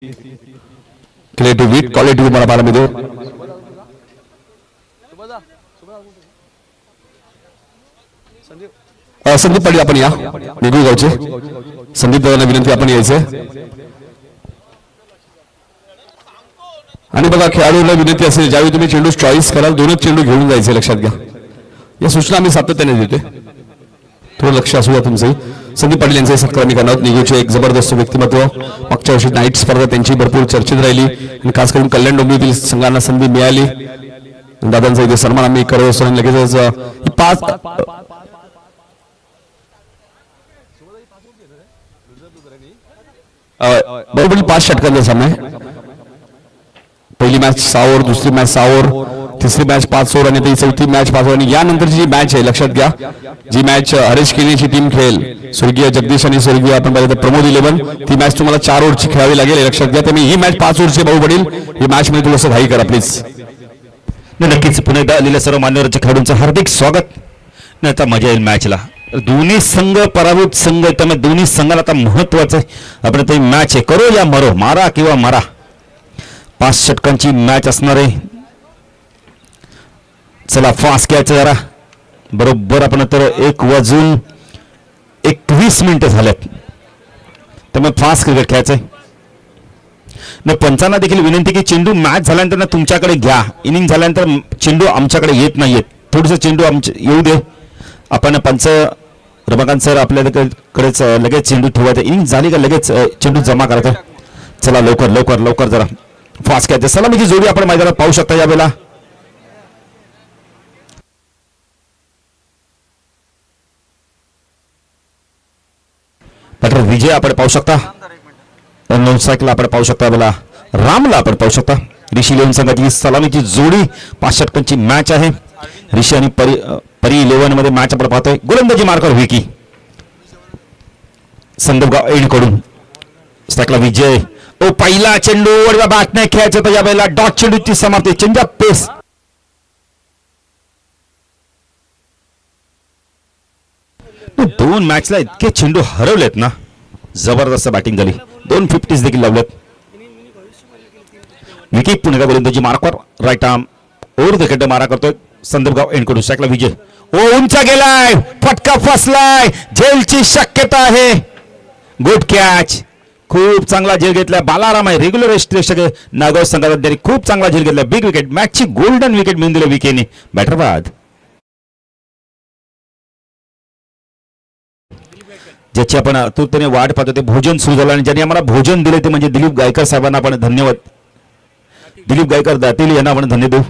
Creative quality तुम्हाला पाहायला मिळते. संदीप पाटील आपण या निघू गावचे. संदीप दादांना विनंती आपण यायचे. आणि बघा खेळाडूला विनंती असेल ज्यावेळी तुम्ही चेंडू चॉईस कराल दोनच चेंडू घेऊन जायचे लक्षात घ्या. या सूचना आम्ही सातत्याने देतोय. थोडं लक्ष असू द्या तुमचे. संदीप पाटील यांचे सत्कारणी करणार. निघूचे एक जबरदस्त व्यक्तिमत्व. मागच्या वर्षी नाईट स्पर्धा त्यांची भरपूर चर्चेत राहिली आणि खास करून कल्याण डोंबिवलीतील संघांना संधी मिळाली. दादांचा इथे सन्मान आम्ही करत असतो. लगेचच पाच बरोबर 5 षटकांचा सामना आहे. पहिली मॅच 6 ओव्हर, दुसरी मॅच 6 ओव्हर, तिसरी मॅच 5 ओव्हर आणि चौथी मॅच 5 ओव्हर. आणि यानंतरची जी मॅच आहे लक्षात घ्या, जी मॅच हरेश केनीची टीम खेळेल स्वर्गीय जगदीश आणि स्वर्गीय आपण पाहिलं तर प्रमोद 11, ती मॅच तुम्हाला 4 ओव्हरची खेळावी लागेल लक्षात घ्या. त्यामुळे ही मॅच 5 ओव्हरची भाऊ पडेल. ही मॅच मध्ये थोडंसं घाई करा प्लीज. नक्कीच पुन्हा एकदा आलेल्या सर्व मान्यवरांच्या खेळाडूंचं हार्दिक स्वागत. नाही आता मजा येईल मॅचला. दोन्ही संघ पराभूत संघ, त्यामुळे दोन्ही संघाला आता महत्वाचं आहे आपण ते मॅच आहे. करो या मरो, मारा किंवा मारा. 5 षटकांची मॅच असणार आहे. चला फास्ट घ्यायचं जरा. बरोबर आपण तर 1:21 झाल्यात. त्यामुळे फास्ट क्रिकेट खेळायचंय. न पंचांना देखील विनंती की चेंडू मॅच झाल्यानंतर ना तुमच्याकडे घ्या. इनिंग झाल्यानंतर चेंडू आमच्याकडे येत नाहीयेत. थोडंसं चेंडू येऊ दे. आपण पंच रमाकांत सर आपल्याकडेच लगेच चेंडू ठेवायचा. इनिंग झाली का लगेच चेंडू जमा करायचा. चला लवकर लवकर लवकर जरा फास्ट खेळायचं. सलामीची जोडी आपण मैदानात पाहू शकता यावेळेला. पटर विजय आपण पाहू शकता. नौसाईकला आपण पाहू शकता. यावेळेला रामला आपण पाहू शकता. ऋषी लेवन संघाची सलामीची जोडी 5 षटकांची मॅच आहे. ऋषी आणि परी 11 मध्ये मॅच आपण पाहतोय. गोलंदाजी मार्कर विकी संदर्भ एंड कडून स्ट्राईकला विजय. ओ पहिला चेंडू वरच्या बॅटने खेळायचं तर यावेळेला डॉट चेंडूची समाप्ती. चेंज ऑफ पेस. दोन मॅचला इतके चेंडू हरवलेत ना. जबरदस्त बॅटिंग झाली. 2 50s देखील लावलेत. विकी पुन्हा गोलंदाजी मार्कवर right arm over the wicket मारा करतोय. संदर्भ एंड कडून स्ट्राईकला विजय. ओ उंच गेलाय, फटका फसलाय, झेलची शक्यता आहे. Good catch. खूप चांगला झेल घेतलाय. बालाराम आहे रेग्युलर यष्टिरक्षक नागाव संघाचा. त्यांनी खूप चांगला झेल घेतला. Big wicket. मॅचची गोल्डन विकेट मिळून दिली विकेने. बॅटर बाद. ज्याची आपण आतुरतेने वाट पाहतो ते भोजन सुरू झालं आणि ज्यांनी आम्हाला भोजन दिले ते म्हणजे दिलीप गायकर साहेबांना आपण धन्यवाद. दिलीप गायकर दातील यांना आपण धन्यवाद देऊ.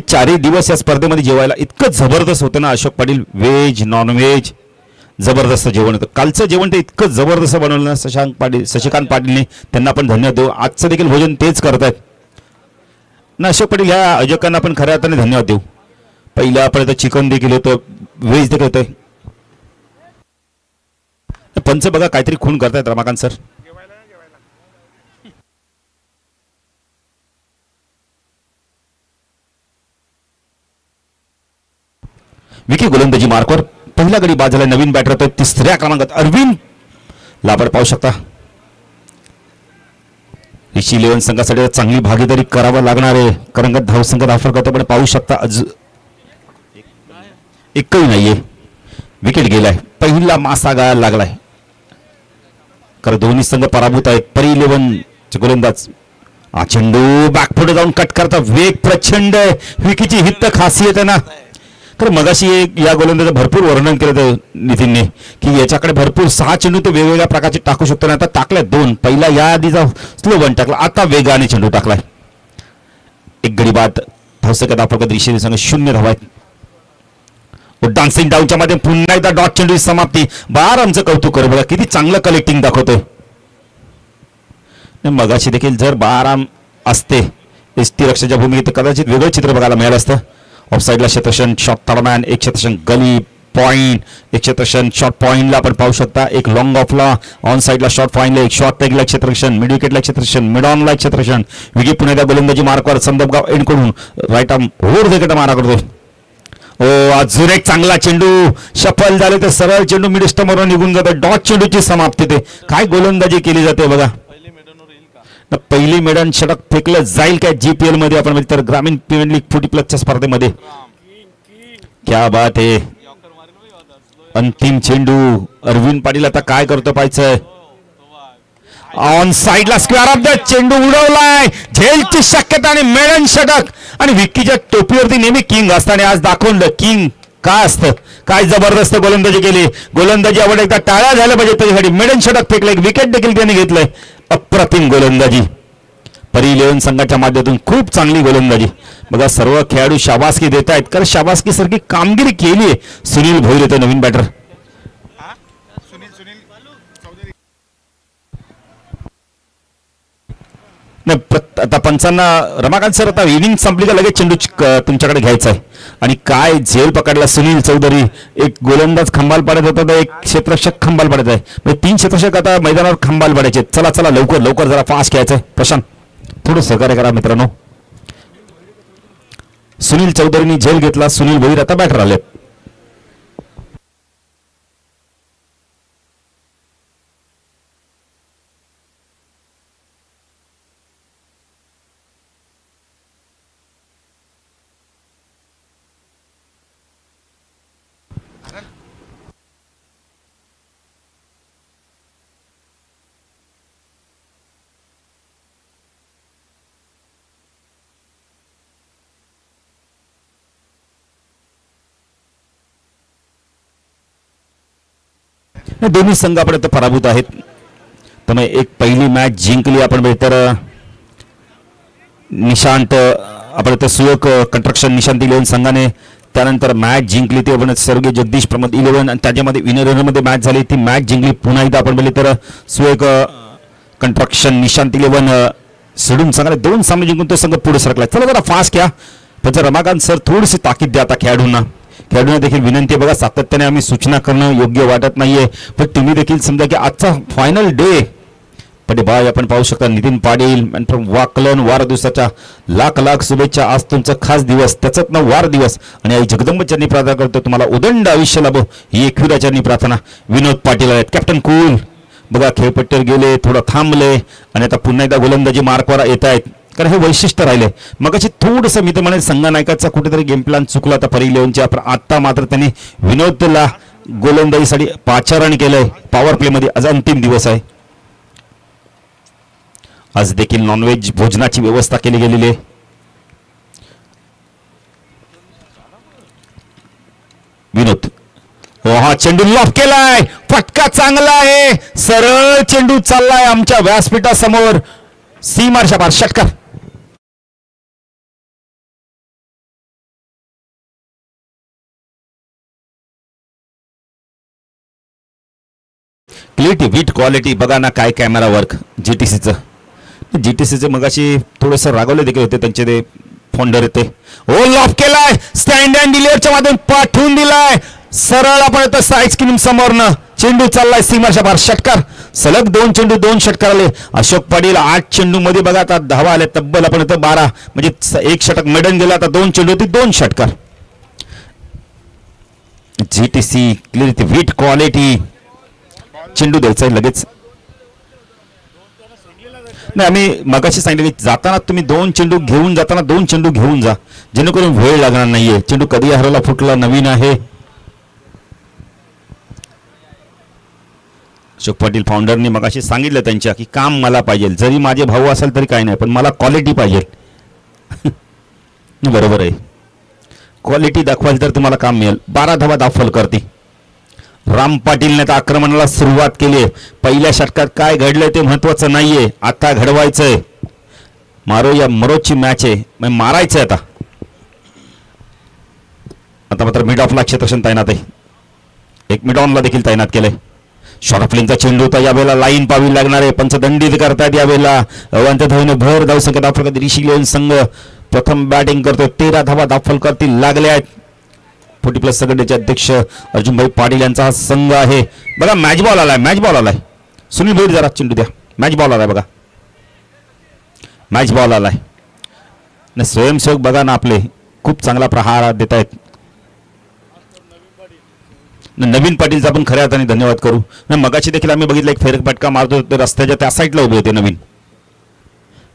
4 दिवस या स्पर्धेमध्ये जेवायला इतकं जबरदस्त होतं ना. Ashok Patil veg non veg जबरदस्त जेवण होतं. कालचं जेवण ते इतकं जबरदस्त बनवलं ना शशिकांत पाटीलने. त्यांना आपण धन्यवाद देऊ. आजचं देखील भोजन तेच करतायत ना. अशोक पाटील ह्या आयोजकांना आपण खऱ्या अर्थाने धन्यवाद देऊ. पहिल्या आपण चिकन देखील होतं, व्हेज देखील होतं. पंच बघा काहीतरी खून करतायत रमाकांत सर. विकी गोलंदाजी मार्कवर. पहिला गडी बाद झाला. नवीन बॅटर होता 3ऱ्या क्रमांकात अरविंद लाभड पाहू शकता. ऋषी 11 संघासाठी चांगली भागीदारी करावा लागणार आहे. करंगत धाव संघ दाखल करतो पण पाहू शकता एकही नाहीये. विकेट गेलाय. पहिला मासा गायला लागलाय. कारण दोन्ही संघ पराभूत आहेत. परी 11 गोलंदाज हा चेंडू बॅकफुट जाऊन कट करता. वेग प्रचंड आहे. विकीची हित खासियत आहे ना. तर मगाशी या गोलंदाजाचं भरपूर वर्णन केलं नितीनने की याच्याकडे भरपूर 6 चेंडू ते वेगवेगळ्या प्रकारचे टाकू शकतो. आता टाकलाय 2. पहिला या आधीचा स्लो वन टाकला. आता वेगाने चेंडू टाकलाय. एक गडी बाद. धावसंख्या दाखवत ऋषी संघ 0 धावा आहेत. डान्सिंग डाऊनच्या मध्ये पुन्हा एकदा डॉट चेंडू समाप्ती. बारामचं कौतुक करू बघा किती चांगलं कलेक्टिंग दाखवतोय. मगाशी देखील जर बाराम असते यष्टिरक्षकाच्या भूमिकेत कदाचित वेगळं चित्र बघायला मिळालं असतं. ऑफसाईडला क्षेत्रक्षण शॉट तडमॅन, एक क्षेत्रक्षण गली पॉइंट, एक क्षेत्रक्षण शॉट पॉइंटला आपण पाहू शकता. एक लॉंग ऑफला ऑन साईडला शॉट पॉइंटला एक शॉट टेगला क्षेत्रक्षण, मिड विकेटला क्षेत्रक्षण, मिड ऑनला क्षेत्रक्षण. विकी पुन्हा गोलंदाजी मार्कवर संदर्भ एंड करून राईट आर्म ओव्हर विकेट मारा करतो. अजून एक चांगला चेंडू सफल झाले तर सरळ चेंडू मिड स्टंपवर निघून जातो. डॉट चेंडूची समाप्ती ते काय गोलंदाजी केली जाते बघा. पहिली मेडन षटक फेकलं जाईल काय जीपीएल मध्ये आपण तर ग्रामीण प्रीमियर लीग 40+ स्पर्धेमध्ये. क्या बात आहे. अंतिम चेंडू अरविंद पाटील आता काय करतो पाहायचंय. ऑन साइडला स्क्वेअर ऑफ द चेंडू उडवलाय. झेलची शक्यता आणि मेडन षटक आणि विक्कीच्या टोपीवरती नेहमी किंग असताना आज दाखवलं किंग काय असतं. काय जबरदस्त गोलंदाजी केली. गोलंदाजी आवड एकदा टाळ्या झाल्या पाहिजे त्याच्यासाठी. मेडन षटक फेकलं. एक विकेट देखील त्याने घेतलंय. अप्रतिम गोलंदाजी परी 11 संघाच्या माध्यमातून खूप चांगली गोलंदाजी बघा. सर्व खेळाडू शाबासकी देत आहेत कारण शाबासकी सारखी कामगिरी केली आहे. सुनील भोईर येतो नवीन बॅटर. आता पंचांना रमाकांत सर आता इनिंग संपली का लगेच चेंडू तुमच्याकडे घ्यायचा आहे. आणि काय झेल पकडला सुनील चौधरी. एक गोलंदाज खंबाल पाडत होता तर एक क्षेत्ररक्षक खंबाल पाडत आहे. म्हणजे 3 क्षेत्ररक्षक आता मैदानावर खंबाल पाडायचे. चला चला लवकर लवकर जरा फास्ट घ्यायचंय. प्रशांत थोडं सहकार्य करा मित्रांनो. सुनील चौधरीनी झेल घेतला. सुनील भोईर आता बॅटर आले. दोन्ही संघ आपण आता पराभूत आहेत. त्यामुळे एक पहिली मॅच जिंकली आपण तर निशांत आपण तर सुयोग कंस्ट्रक्शन निशांत 11 संघाने. त्यानंतर मॅच जिंकली ती आपण सर्गे जगदीश प्रमोद 11 आणि त्याच्यामध्ये विनरमध्ये मॅच झाली ती मॅच जिंकली. पुन्हा एकदा आपण बोलले तर सुयोग कंस्ट्रक्शन निशांत 11 सोडून संघाने 2 सामने जिंकून तो संघ पुढे सरकला. चला जरा फास्ट घ्या. पण रमाकांत सर थोडीशी ताकीद द्या आता खेळाडूंना. खेळाडूंना देखील विनंती बघा. सातत्याने आम्ही सूचना करणं योग्य वाटत नाहीये. पण तुम्ही देखील समजा की आजचा फायनल डे पण बाय आपण पाहू शकता. नितीन पाटील वाकलन वाढदिवसाच्या लाख लाख शुभेच्छा. आज तुमचा खास दिवस त्याचाच ना वाढदिवस आणि आई जगदंबचरणी प्रार्थना करतो तुम्हाला उदंड आयुष्य लाभो ही एकविराचरणी प्रार्थना. विनोद पाटील आहेत कॅप्टन कूल बघा. खेळपट्टीवर गेले थोडं थांबले आणि आता पुन्हा एकदा गोलंदाजी मार्कवर येत आहेत कारण हे वैशिष्ट्य राहिले. मग अशी थोडंसं मी तर म्हणे संघनायकाचा कुठेतरी गेम प्लॅन चुकला तर परी 11च्या. आता मात्र त्यांनी विनोदला गोलंदाजीसाठी पाचारण केलंय पॉवर प्ले मध्ये. आज अंतिम दिवस आहे. आज देखील नॉनव्हेज भोजनाची व्यवस्था केली गेलेली आहे. विनोद हा चेंडू लॉफ केलाय. फटका चांगला आहे. सरळ चेंडू चाललाय आमच्या व्यासपीठासमोर. सीमारच्या बाहेर षटकार. क्लिटी विट क्वालिटी बघा ना काय कॅमेरा वर्क जीटीसीचं मगाशी थोडंसं रागवले देखील होते त्यांचे ते फोंडर येते. ओ लॉफ केलाय. स्टँड अँड डिलिव्हरच्या माध्यमातून पाठवून दिलाय. सरळ आपण आता साईड स्क्रीन समोरनं चेंडू चाललाय सीमारच्या बाहेर षटकार. सलग 2 चेंडू 2 षटकार आले. अशोक पाटील 8 चेंडू मध्ये बघा आता धावा आले तब्बल आपण आता 12 म्हणजे 1 षटक मेडन गेला. आता 2 चेंडू होती 2 षटकार. जीटीसी क्लिअर विट क्वालिटी चेंडू द्यायचा लगेच नाही. आम्ही मगाशी सांगितलं की जाताना तुम्ही 2 चेंडू घेऊन जाताना 2 चेंडू घेऊन जा जेणेकरून वेळ लागणार नाहीये. चेंडू कधी हरवला फुटला नवीन आहे. अशोक पाटील फाउंडरने मगाशी सांगितलं त्यांच्या की काम मला पाहिजे. जरी माझे भाऊ असेल तरी काही नाही पण मला क्वालिटी पाहिजे. बरोबर आहे. क्वालिटी दाखवाल तर तुम्हाला काम मिळेल. 12 धावा दाखल करते. राम पाटीलने आता आक्रमणाला सुरुवात केली आहे. पहिल्या षटकात काय घडलंय ते महत्वाचं नाहीये. आता घडवायचंय. मारो या मरोची मॅच आहे. मारायचंय आता. आता मात्र मिड ऑफला क्षेत्रक्षण तैनात आहे. एक मिड ऑनला देखील तैनात केलंय. शॉर्ट ऑफलिंगचा चेंडू होता. यावेळेला लाईन पावी लागणार आहे. पंचदंडित करतायत यावेळेला. अवांतर धावेने भर धावसंख्या दाखल करत ऋषी 11 संघ प्रथम बॅटिंग करतोय. 13 धावा दाखल करतील लागले आहेत. 40+ संघटनेचे अध्यक्ष अर्जुनभाई पाटील यांचा हा संघ आहे. बघा मॅच बॉल आलाय. सुनील भोईर जरा चेंडू द्या. मॅच बॉल आलाय बघा. मॅच बॉल आलाय. स्वयंसेवक बघा ना आपले खूप चांगला प्रहार देत आहेत. नवीन पाटीलचा आपण खऱ्या अर्थाने धन्यवाद करू. मगाशी देखील आम्ही बघितलं एक फेरफटका मारतो रस्त्याच्या त्या साईडला उभे होते नवीन.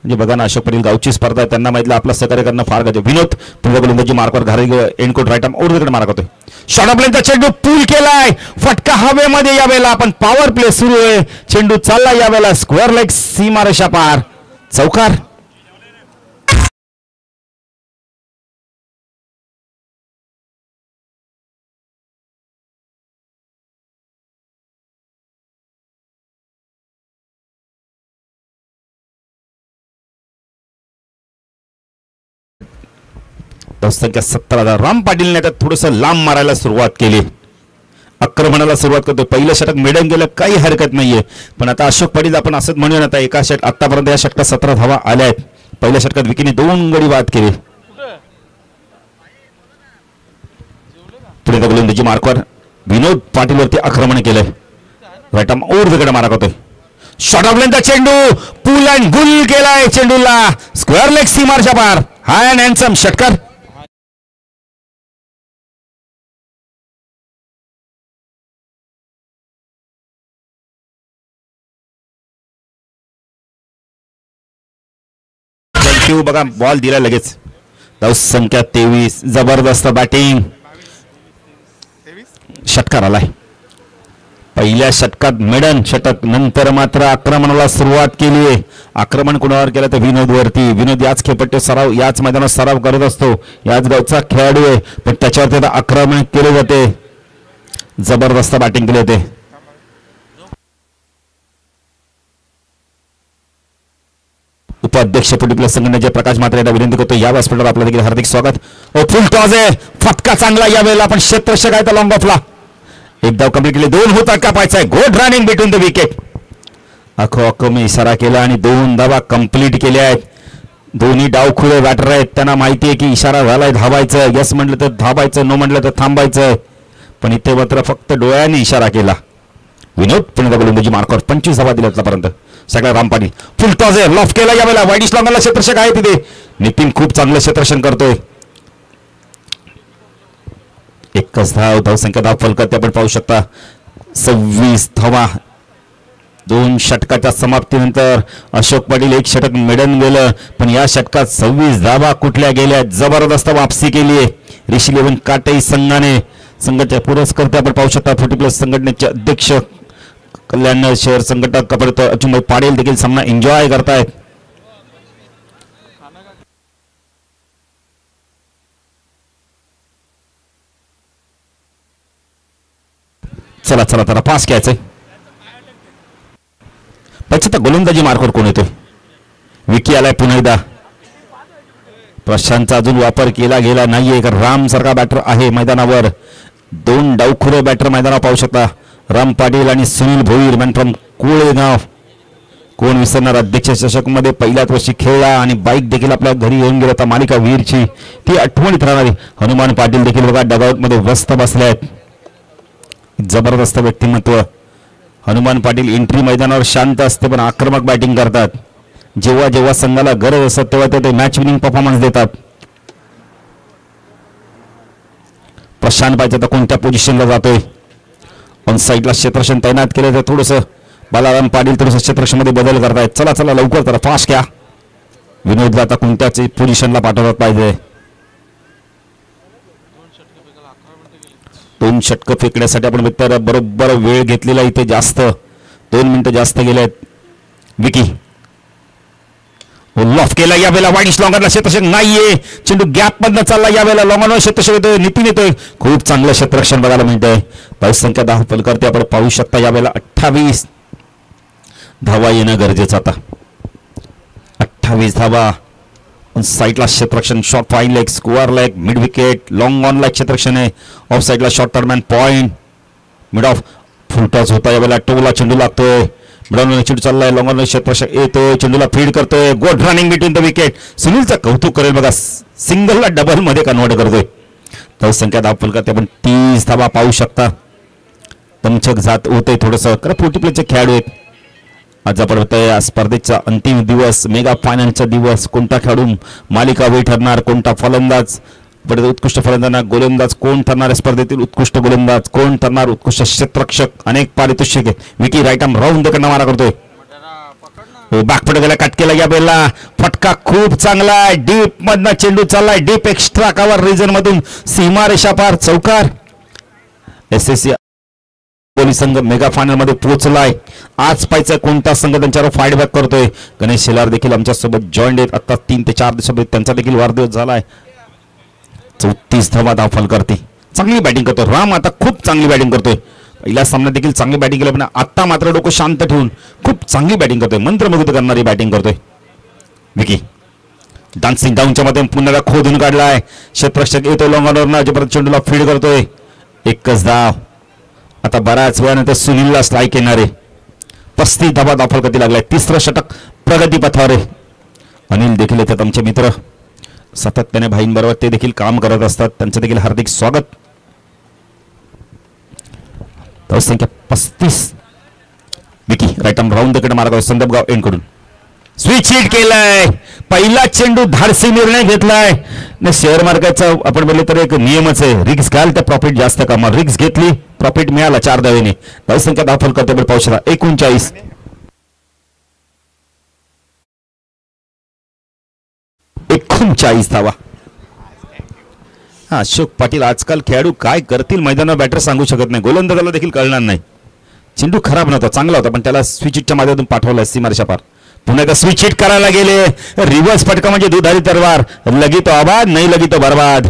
म्हणजे बघा ना, अशोक पाटील गावची स्पर्धा आहे, त्यांना माहितलं आपलं सहकार्य करणं फार गरजेचं. विनोद पुढे गोलंदाजी मार्कवर घारी एंडकोट राईट आर्म ओव्हरकडे मार्क होतोय. शॉर्ट ऑफलाईनचा चेंडू पूल केलाय, फटका हवेमध्ये यावेळेला आपण पॉवर प्ले सुरू आहे. चेंडू चालला यावेळेला स्क्वेअर लेग सीमारेषा पार चौकार. संख्या 17. राम पाटीलने आता थोडंसं लांब मारायला सुरुवात केली, आक्रमणाला सुरुवात करतो. पहिलं षटक मेडन गेलं काही हरकत नाहीये, पण आता अशोक पाटील आपण असंच म्हणूया आता एका षट आतापर्यंत या षटकात 17 धावा आल्या आहेत. पहिल्या षटकात विकीने 2 गडी बाद केले. पुढे गोलंदाजी मार्कवर विनोद पाटीलवरती आक्रमण केलंय. राईट आर्म ओव्हरकडे मारा करतोय. शॉर्ट ऑफ लेंथचा चेंडू पूल अँड गुल केलाय चेंडूला स्क्वेअर लेग सीमारेषा पार. हाय अँड हँडसम षटकार. बघा बॉल दिला लगेच. धाव संख्या 23. जबरदस्त बॅटिंग. षटकार आलाय. पहिल्या षटकात मेडन षटक, नंतर मात्र आक्रमणाला सुरुवात केली आहे. आक्रमण कुणावर केलं तर विनोद वरती. विनोद याच खेळपट्टी सराव याच मैदानात सराव करत असतो, याच गावचा खेळाडू आहे, पण त्याच्यावरती आता आक्रमण केले जाते. जबरदस्त बॅटिंग केली होते. उपाध्यक्ष पुढील संघटनेचे प्रकाश मात्रे यांना विनंती करतो या व्यासपीठावर आपलं देखील हार्दिक स्वागत. फुल टॉस आहे, फटका चांगला यावेळेला आपण क्षेत्ररक्षक आहे तर लॉंग ऑफला. एक धाव कंप्लीट केली, 2 होता कापायचा आहे. Good running between the wicket. अखो मी इशारा केला आणि 2 धावा कंप्लीट केल्या आहेत. दोन्ही डावखुळे बॅटर आहेत, त्यांना माहिती आहे की इशारा झालाय धावायचं. यस म्हटलं तर धावायचं, नो म्हटलं तर थांबायचं, पण इथे मात्र फक्त डोळ्यांनी इशारा केला. विनोद पुणे गोलंदाजी मार्कवर 25 धावा दिल्या आतापर्यंत. सगळ्या राम पाटील फुल टॉस आहे, लॉफ केला यावेळेला. वाईडिश लॉंगला क्षेत्ररक्षक आहे तिथे. नितीन खूप चांगलं क्षेत्ररक्षण करतोय. एकच धाव संख्या धाव फलक आपण पाहू शकता. 26 धावा 2 षटकाच्या समाप्तीनंतर. अशोक पाटील एक षटक मेडन गेलं, पण या षटकात 26 धावा कुठल्या गेल्या. जबरदस्त वापसी केली आहे ऋषी लेवन काटे संघाने. संघाचे पुरस्कर्ते आपण पाहू शकता. 40+ संघटनेचे अध्यक्ष कल्याण शहर संघटक कपडे अचुंभाई पाटील देखील सामना एन्जॉय करतायत. चला चला तर पास घ्यायचंय. पछता गोलंदाजी मार्कवर कोण येतोय? विकी आलाय पुन्हा एकदा. प्रशांतचा अजून वापर केला गेला नाहीये. एक राम सारखा बॅटर आहे मैदानावर. 2 डावखुरे बॅटर मैदानावर पाहू शकता. राम पाटील आणि सुनील भोईर मॅन फ्रॉम कोळेगाव. कोण विसरणार, अध्यक्ष चषक मध्ये पहिल्याच वर्षी खेळला आणि बाईक देखील आपल्या घरी येऊन गेला. मालिका वीरची ती आठवणीत राहणारी. हनुमान पाटील देखील बघा डगआउट मध्ये व्यस्त बसले आहेत. जबरदस्त व्यक्तिमत्व. हनुमान पाटील एंट्री मैदानावर शांत असते पण आक्रमक बॅटिंग करतात. जेव्हा जेव्हा संघाला गरज असते तेव्हा ते मॅच विनिंग परफॉर्मन्स देतात. प्रशांत पाहिजे तर कोणत्या पोझिशनला जातोय? ऑन साईडला क्षेत्ररक्षण तैनात केलं तर थोडंसं बालाराम पाटील थोडंसं क्षेत्ररक्षणामध्ये बदल करतायत. चला चला लवकर तर फास्ट घ्या. विनोदला आता कोणत्याच पोझिशनला पाठवत पाहिजे. 2 षटकं फेकण्यासाठी आपण मित्र बरोबर वेळ घेतलेला इथे जास्त 2 मिनिटं जास्त गेले आहेत. विकी लॉफ केला यावेळेला. वाईडिश लॉंगरला क्षेत्ररक्षक नाहीये. चेंडू गॅप मधनं चालला यावेळेला. लॉंगरला क्षेत्ररक्षक येतोय. नितीन येतोय. खूप चांगलं क्षेत्ररक्षण बघायला मिळतंय. धाव संख्या 10 फलकर्ते आपण पाहू शकता. यावेळेला 28 धावा येणं गरजेचं आता. 28 धावा. साईडला क्षेत्ररक्षण short 5 leg square leg mid wicket long on like क्षेत्ररक्षण आहे. ऑफ साईडला short third man point mid off full toss होता यावेळेला. टोला चेंडू लागतोय. मिडॉन चेंडू चाललाय. लॉंग ऑन क्षेत्ररक्षक येतोय. चेंडूला फीड करतोय. Good running between the wicket. सुनीलचं कौतुक करेल बघा. सिंगलला डबल मध्ये कन्वर्ट करतोय. धाव संख्या धाव फलकात आपण 30 धावा पाहू शकता. तमचक जात होतंय थोडंसं कारण 40+ खेळाडू आहेत. आज आपण होतोय स्पर्धेचा अंतिम दिवस, मेगा फायनलचा दिवस. कोणता खेळाडू मालिका वेळ ठरणार, कोणता फलंदाज परत उत्कृष्ट फलंदाज गोलंदाज कोण ठरणार स्पर्धेतील उत्कृष्ट गोलंदाज कोण ठरणार उत्कृष्ट क्षेत्ररक्षक अनेक पारितोषिके Vicky right arm round the मारा करतोय बॅकफुट गेला कट केला या बेलला फटका खूप चांगला आहे डीप मधनं चेंडू चाललाय डीप एक्स्ट्रा कव्हर रिजन मधून सीमा रेषा पार चौकार एसएससी पोलीस संघ मेगा फायनल मध्ये पोहोचलाय आज पाहायचं कोणता संघ त्यांच्यावर फाईट बॅक करतोय गणेश शेलार देखील आमच्या सोबत जॉईंट आहेत आता 3 ते 4 दिवसापूर्वी त्यांचा देखील वाढदिवस झालाय 34 धावा धावफल करते चांगली बॅटिंग करतोय राम आता खूप चांगली बॅटिंग करतोय पहिल्या सामन्यात देखील चांगली बॅटिंग केली पण आता मात्र डोकं शांत ठेवून खूप चांगली बॅटिंग करतोय मंत्रमुग्ध करणारी बॅटिंग करतोय विकी डान्सिंग डाऊनच्या मध्ये पुन्हा खोदून काढलाय क्षेत्ररक्षक येतोय लॉंग ऑनवरनं अजिबात चेंडूला फीड करतोय एकच धाव आता बऱ्याच वेळानंतर सुनीलला स्ट्राईक येणारे 35 धावा धावफल करती लागलाय तिसरं षटक प्रगतीपथावर आहे अनिल देखील येतात आमचे मित्र सातत्याने भाईंबरोबर ते देखील काम करत असतात त्यांचं देखील हार्दिक स्वागत संख्या 35 विकी राईट आर्म राऊंड कडे मारा संदीप गाव एंड कडून स्विच हिट केलाय पहिला चेंडू धाडसी निर्णय घेतलाय शेअर मार्केटचा आपण बोलले तर एक नियमच आहे रिक्स घ्याल तर प्रॉफिट जास्त कमाल रिक्स घेतली प्रॉफिट मिळाला 4 धावेने धावसंख्या धावफल करते पाहू शकता 39 धावा अशोक पाटील आजकाल खेळाडू काय करतील मैदानावर बॅटर सांगू शकत नाही गोलंदाजाला देखील कळणार नाही चेंडू खराब नव्हता चांगला होता पण त्याला स्विच हिटच्या माध्यमातून पाठवलं सीमारेषा पार पुन्हा एकदा स्विच हिट करायला गेले रिव्हर्स फटका म्हणजे दुधारी तरवार लगी तो आबाद नाही लगी तो बर्बाद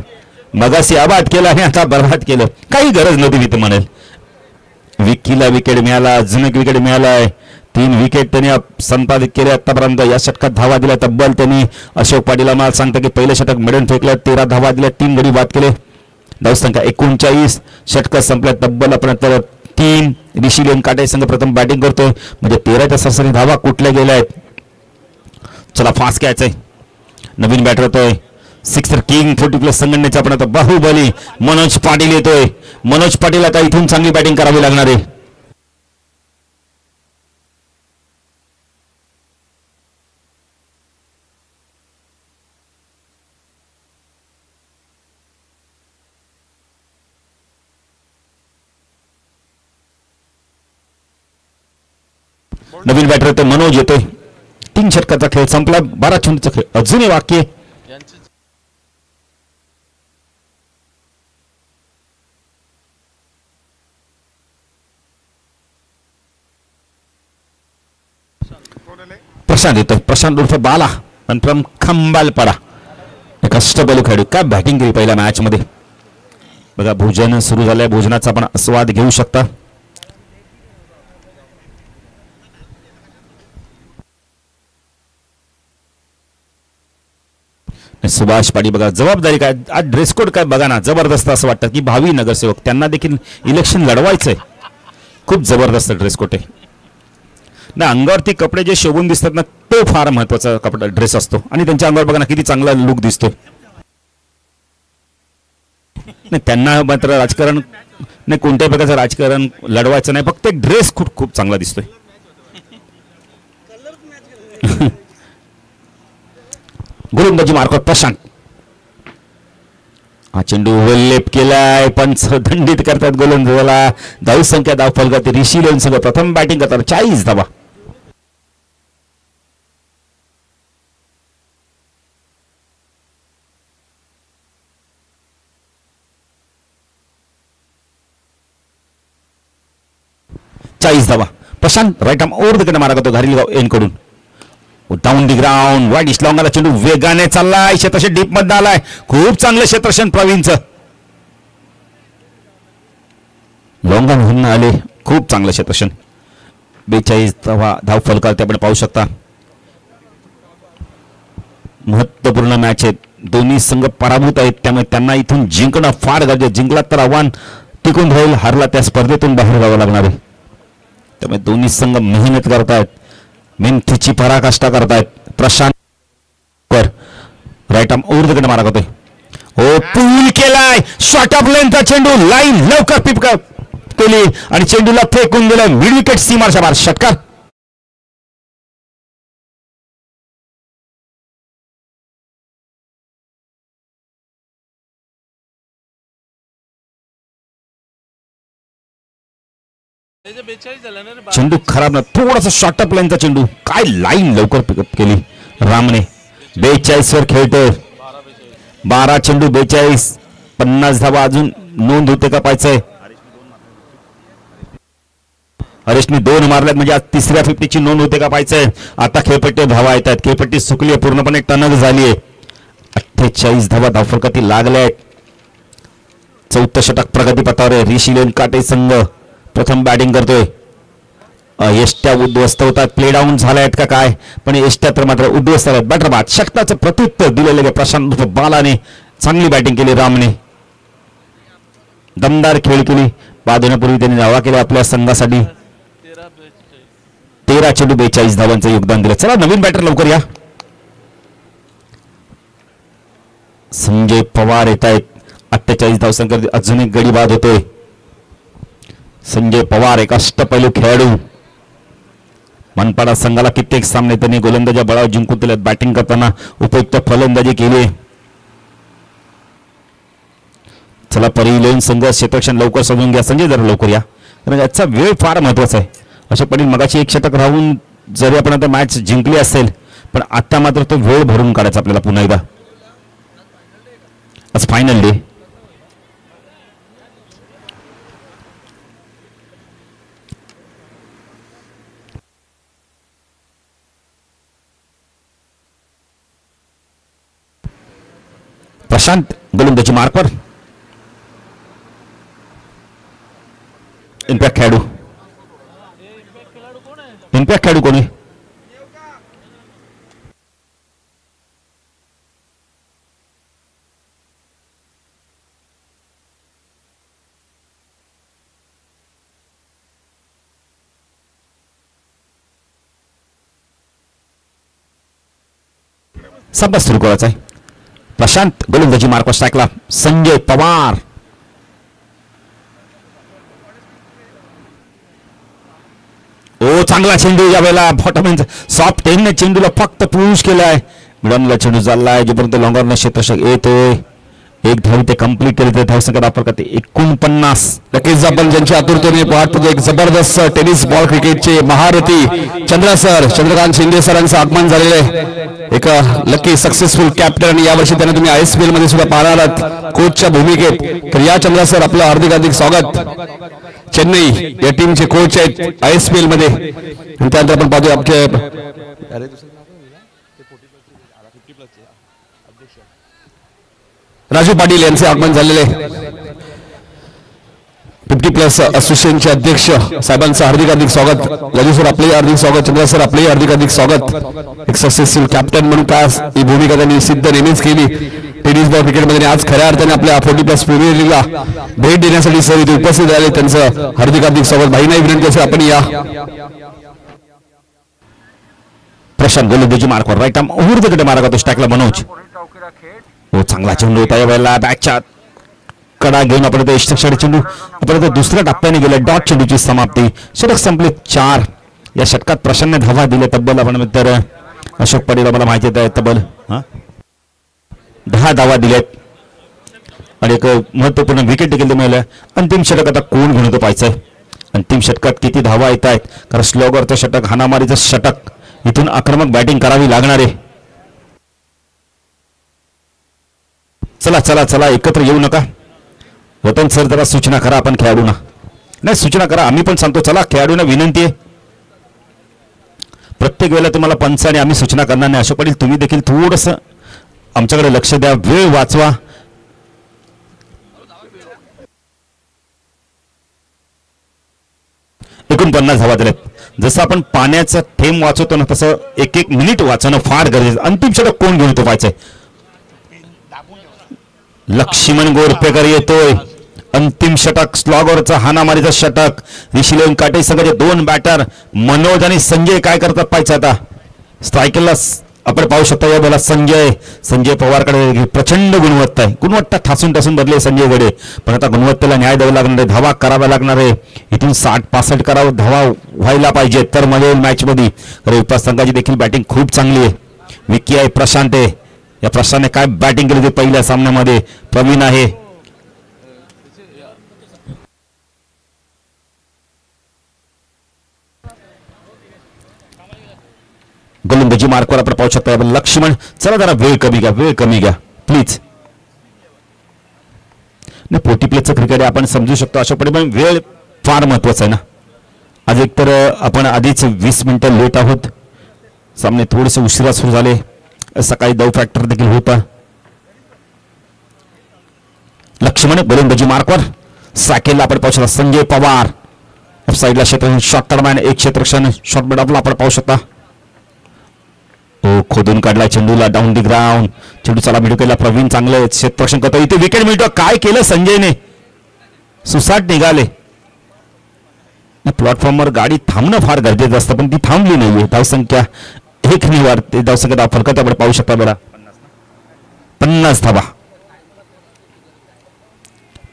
मगाशी आबाद केला आणि आता बर्बाद केलं काही गरज नव्हती मी तर म्हणेल विकीला विकेट मिळाला अजून एक विकेट मिळालाय 3 विकेट त्यांनी संपादित केले आतापर्यंत या षटकात धावा दिल्या तब्बल त्यांनी अशोक पाटील मला सांगतं की पहिलं षटक मिडून फेकलं 13 धावा दिल्या 3 गडी बाद केले धावसंख्या 39 षटक संपल्या तब्बल आपण 3 ऋषिलेन काटे संघ प्रथम बॅटिंग करतोय म्हणजे 13च्या सरासरी धावा कुठल्या गेल्या आहेत चला फास्ट घ्यायचंय नवीन बॅटर होतोय सिक्सर किंग 40+ संघटनेचा आपण आता बाहुबली मनोज पाटील येतोय मनोज पाटील आता इथून चांगली बॅटिंग करावी लागणार आहे नवीन बॅटर येतोय मनोज येतोय 3 षटकाचा खेळ संपला 12 चेंडूचा खेळ अजूनही वाक्य प्रशांत येतोय प्रशांत उर्फ बाला आणि फ्रॉम खंबालपाडा एक अष्टपैलू खेळाडू काय बॅटिंग केली पहिल्या मॅच मध्ये बघा भोजन सुरू झालंय भोजनाचा आपण आस्वाद घेऊ शकता सुभाष पाटील बघा जबाबदारी काय आज ड्रेस कोड काय बघा ना जबरदस्त असं वाटतं की भावी नगरसेवक त्यांना देखील इलेक्शन लढवायचंय खूप जबरदस्त ड्रेस कोड आहे ना अंगावरती कपडे जे शोभून दिसतात ना तो फार महत्वाचा कपडा ड्रेस असतो आणि त्यांच्या अंगावर बघा ना किती चांगला लुक दिसतो नाही त्यांना मात्र राजकारण नाही कोणत्याही प्रकारचं राजकारण लढवायचं नाही फक्त एक ड्रेस खूप खूप चांगला दिसतोय गोलंदाजी मार्फत प्रशांत हा चेंडू लेप केलाय पण दंडित करतात गोलंदाजाला धावसंख्या धावफल करते ऋषी लेन संघ प्रथम बॅटिंग करतात 40 धावा Prashant right arm over the कडे मारा करतो घारीलगाव एन कडून डाऊन दी ग्राउंड वाईट इस्लॉंगाला चेंडू वेगाने चाललाय क्षेत्ररक्षण डीप मध्ये आलाय खूप चांगलं क्षेत्ररक्षण प्रवीणचं लॉंग ऑन आले खूप चांगलं क्षेत्ररक्षण 42 धाव फलकावरती आपण पाहू शकता महत्वपूर्ण मॅच आहे दोन्ही संघ पराभूत आहेत त्यामुळे त्यांना इथून जिंकणं फार गरजेचं जिंकला तर आव्हान टिकून राहील हारला त्या स्पर्धेतून बाहेर जावं लागणार आहे त्यामुळे दोन्ही संघ मेहनत करतायत मेहनतीची पराकाष्ठा करतायत Prashant right arm over the कडे मारा करतोय हो पूल केलाय शॉर्ट ऑफ लेनचा चेंडू लाईन लवकर पिप केली आणि चेंडूला फेकून दिलाय मिड विकेट सीमारच्या बाहेर षटकार चेंडू खराब ना, थोडासा शॉर्ट अप लाईनचा चेंडू, काय लाईन लवकर पिकअप केली रामने. 42 वर खेळतोय, 12 चेंडू 42, 50 धावा अजून नोंद होते का पाहायचंय. हरेशने 2 मारल्यात म्हणजे आज तिसऱ्या 50ची नोंद होते का पाहायचंय. आता खेळपट्टी धावा येत आहेत, खेळपट्टी सुकली आहे, पूर्णपणे टणक झाली आहे. 48 धावा धावफलकाती लागल्या आहेत. 4थं षटक प्रगतीपथावर आहे. ऋषीलेन काटे संघ प्रथम बॅटिंग करतोय. एष्ट्या उद्ध्वस्त होतात, प्ले डाऊन झाल्या आहेत का काय, पण एष्ट्या तर मात्र उद्ध्वस्त आहेत. बॅटर बाद षटकाचं प्रत्युत्तर दिलेलं प्रशांत बालाने चांगली बॅटिंग केली. रामने दमदार खेळ केली. बाद होण्यापूर्वी त्यांनी धावा केल्या आपल्या संघासाठी. 13 चेंडू 42 धावांचं योगदान दिलं. चला नवीन बॅटर लवकर या. संजय पवार येत आहेत. 48 धावसंख्या, अजून एक गडी बाद होतोय. संजय पवार एक अष्टपैलू खेळाडू. मनपाडा संघाला कित्येक सामने त्यांनी गोलंदाजा बळाव जिंकून दिल्यात. बॅटिंग करताना उपयुक्त फलंदाजी केली. चला परिलेन संघ क्षेत्ररक्षण लवकर समजून घ्या. संजय जरा लवकर या, कारण याचा वेळ फार महत्वाचा आहे. अशा पडेल मगाशी 1 षटक राहून जरी आपण आता मॅच जिंकली असेल, पण आता मात्र तो वेळ भरून काढायचा आपल्याला पुन्हा एकदा. आज फायनल डे. प्रशांत गोलंदाजी मार्कवर. इम्पॅक्ट खेळाडू, इम्पॅक्ट खेळाडू कोण आहे. सबा सुरू करायचा आहे. प्रशांत गोलंदाजी मार्कवर स्ट्राईकला. संजय पवार ओ चांगला चेंडू यावेळेला बॉटम सॉफ्ट टेनने चेंडूला फक्त पुश केलाय. मिडनला चेंडू चाललाय जोपर्यंत लॉंगरने क्षेत्ररक्षक येतोय. एक धाव ते कंप्लीट केले. धावसंख्या वापर करते 49. नक्कीच आपण ज्यांच्या आतुरतेने पाहत होतो एक जबरदस्त टेनिस बॉल क्रिकेटचे महारथी चंद्रकांत शिंदे सरांचं आगमन झालेलं आहे. एक लकी सक्सेसफुल कॅप्टन, आणि यावर्षी त्यांना तुम्ही ISPL मध्ये सुद्धा पाहणार आहात कोचच्या भूमिकेत. तर या चंद्रा सर आपलं हार्दिक स्वागत. चेन्नई या टीमचे कोच आहेत ISPL मध्ये. त्यानंतर आपण पाहतो आमचे राजू पाटील यांचे आगमन झालेले. 50+ असोसिएशनचे अध्यक्ष साहेबांचं हार्दिक स्वागत. राजू सर आपले हार्दिक स्वागत. चंद्रा सर आपले हार्दिक स्वागत. एक सक्सेसफुल कॅप्टन म्हणून काय ही भूमिका त्यांनी सिद्ध नेहमीच केली टेनिस बॉल क्रिकेटमध्ये. आज खऱ्या अर्थाने आपल्या 40+ प्रीमियर लीगला भेट देण्यासाठी सर इथे उपस्थित झाले. त्यांचं हार्दिक स्वागत. भाईनाही विनंती असेल आपण या. प्रशांत गोलंदाजी मार्कवर राईट आर्म ऊर्ध्वकडे मारा तो स्ट्राईकला. मनोज हो चांगला चेंडू होता यावेळेला. बॅकच्या कडा घेऊन आपण चेंडू आपण दुसऱ्या टप्प्याने गेले. डॉट चेंडूची समाप्ती. षटक संपले 4. या षटकात प्रशांतने धावा दिल्या तब्बल. आपण तर अशोक पटेल मला माहिती आहे तब्बल 10 धावा दिल्यात आणि एक महत्वपूर्ण विकेट देखील मिळाल्या. अंतिम षटक आता कोण घेऊन होतं पाहायचंय. अंतिम षटकात किती धावा येत आहेत, कारण स्लोगरचं षटक हाणामारीचं षटक. इथून आक्रमक बॅटिंग करावी लागणार आहे. चला चला चला एकत्र येऊ नका. वतन सर जरा सूचना करा आपण खेळाडूंना. नाही सूचना करा, आम्ही पण सांगतो. चला खेळाडूंना विनंती आहे. प्रत्येक वेळेला तुम्हाला पंच आणि आम्ही सूचना करणार नाही. अशा पडेल तुम्ही देखील थोडंसं आमच्याकडे लक्ष द्या. वेळ वाचवा. एकूण 50 धावा दिल्यात. जसं आपण पाण्याचं थेंब वाचवतो ना तसं 1-1 मिनिट वाचवणं फार गरजेचं. अंतिम षटक कोण घेऊन येतो पाहायचंय. लक्ष्मण गोरपेकर येतोय. अंतिम षटक स्लॉगरचा हाणामारीचा षटक. ऋषीलेन काटे संघाचे 2 बॅटर मनोज आणि संजय काय करतात पाहायचं. आता स्ट्रायकरला आपण पाहू शकता या बोला संजय पवारकडे प्रचंड गुणवत्ता आहे. गुणवत्ता ठासून ठासून बदले संजयकडे, पण आता गुणवत्तेला न्याय द्यावा लागणार आहे. धावा करावा लागणार आहे. इथून 60-65 करावं धावा व्हायला पाहिजे तर मजा येईल मॅच मध्ये. उपस्थित संघाची देखील बॅटिंग खूप चांगली आहे. विकी आहे, प्रशांत आहे. या प्रशांतने काय बॅटिंग केली ते पहिल्या सामन्यामध्ये. प्रवीण आहे. गोलंदाजी मार्कवर आपण पाहू शकता. लक्ष्मण चला जरा वेळ कमी घ्या प्लीज. नाही, 40 प्लेचं क्रिकेट आपण समजू शकतो अशा पण वेळ फार महत्वाचा आहे ना. आज एकतर आपण आधीच 20 मिनिटं लेट आहोत. सामने थोडेसे उशिरा सुरू झाले. सकाळी दव फॅक्टर देखील होता. लक्ष्मण गोलंदाजी मार्कवर. साकेलला आपण पाहू शकता. संजय पवार ऑफ साईडला क्षेत्ररक्षण शॉर्ट टर्मॅन एक क्षेत्ररक्षण शॉर्ट मिड ऑफला आपण पाहू शकता. खोदून काढलाय चेंडूला डाऊन दी ग्राउंड. चेंडू चला मिडू केला. प्रवीण चांगलं क्षेत्ररक्षण करतो. इथे विकेट मिळतो. काय केलं संजयने. सुसाट निघाले. प्लॅटफॉर्मवर गाडी थांबणं फार गरजेचं असतं पण ती थांबली नाहीये. धावसंख्या 1 निवारते. धावसंख्या धाव फलकात आपण पाहू शकता. बघा 50 धावा.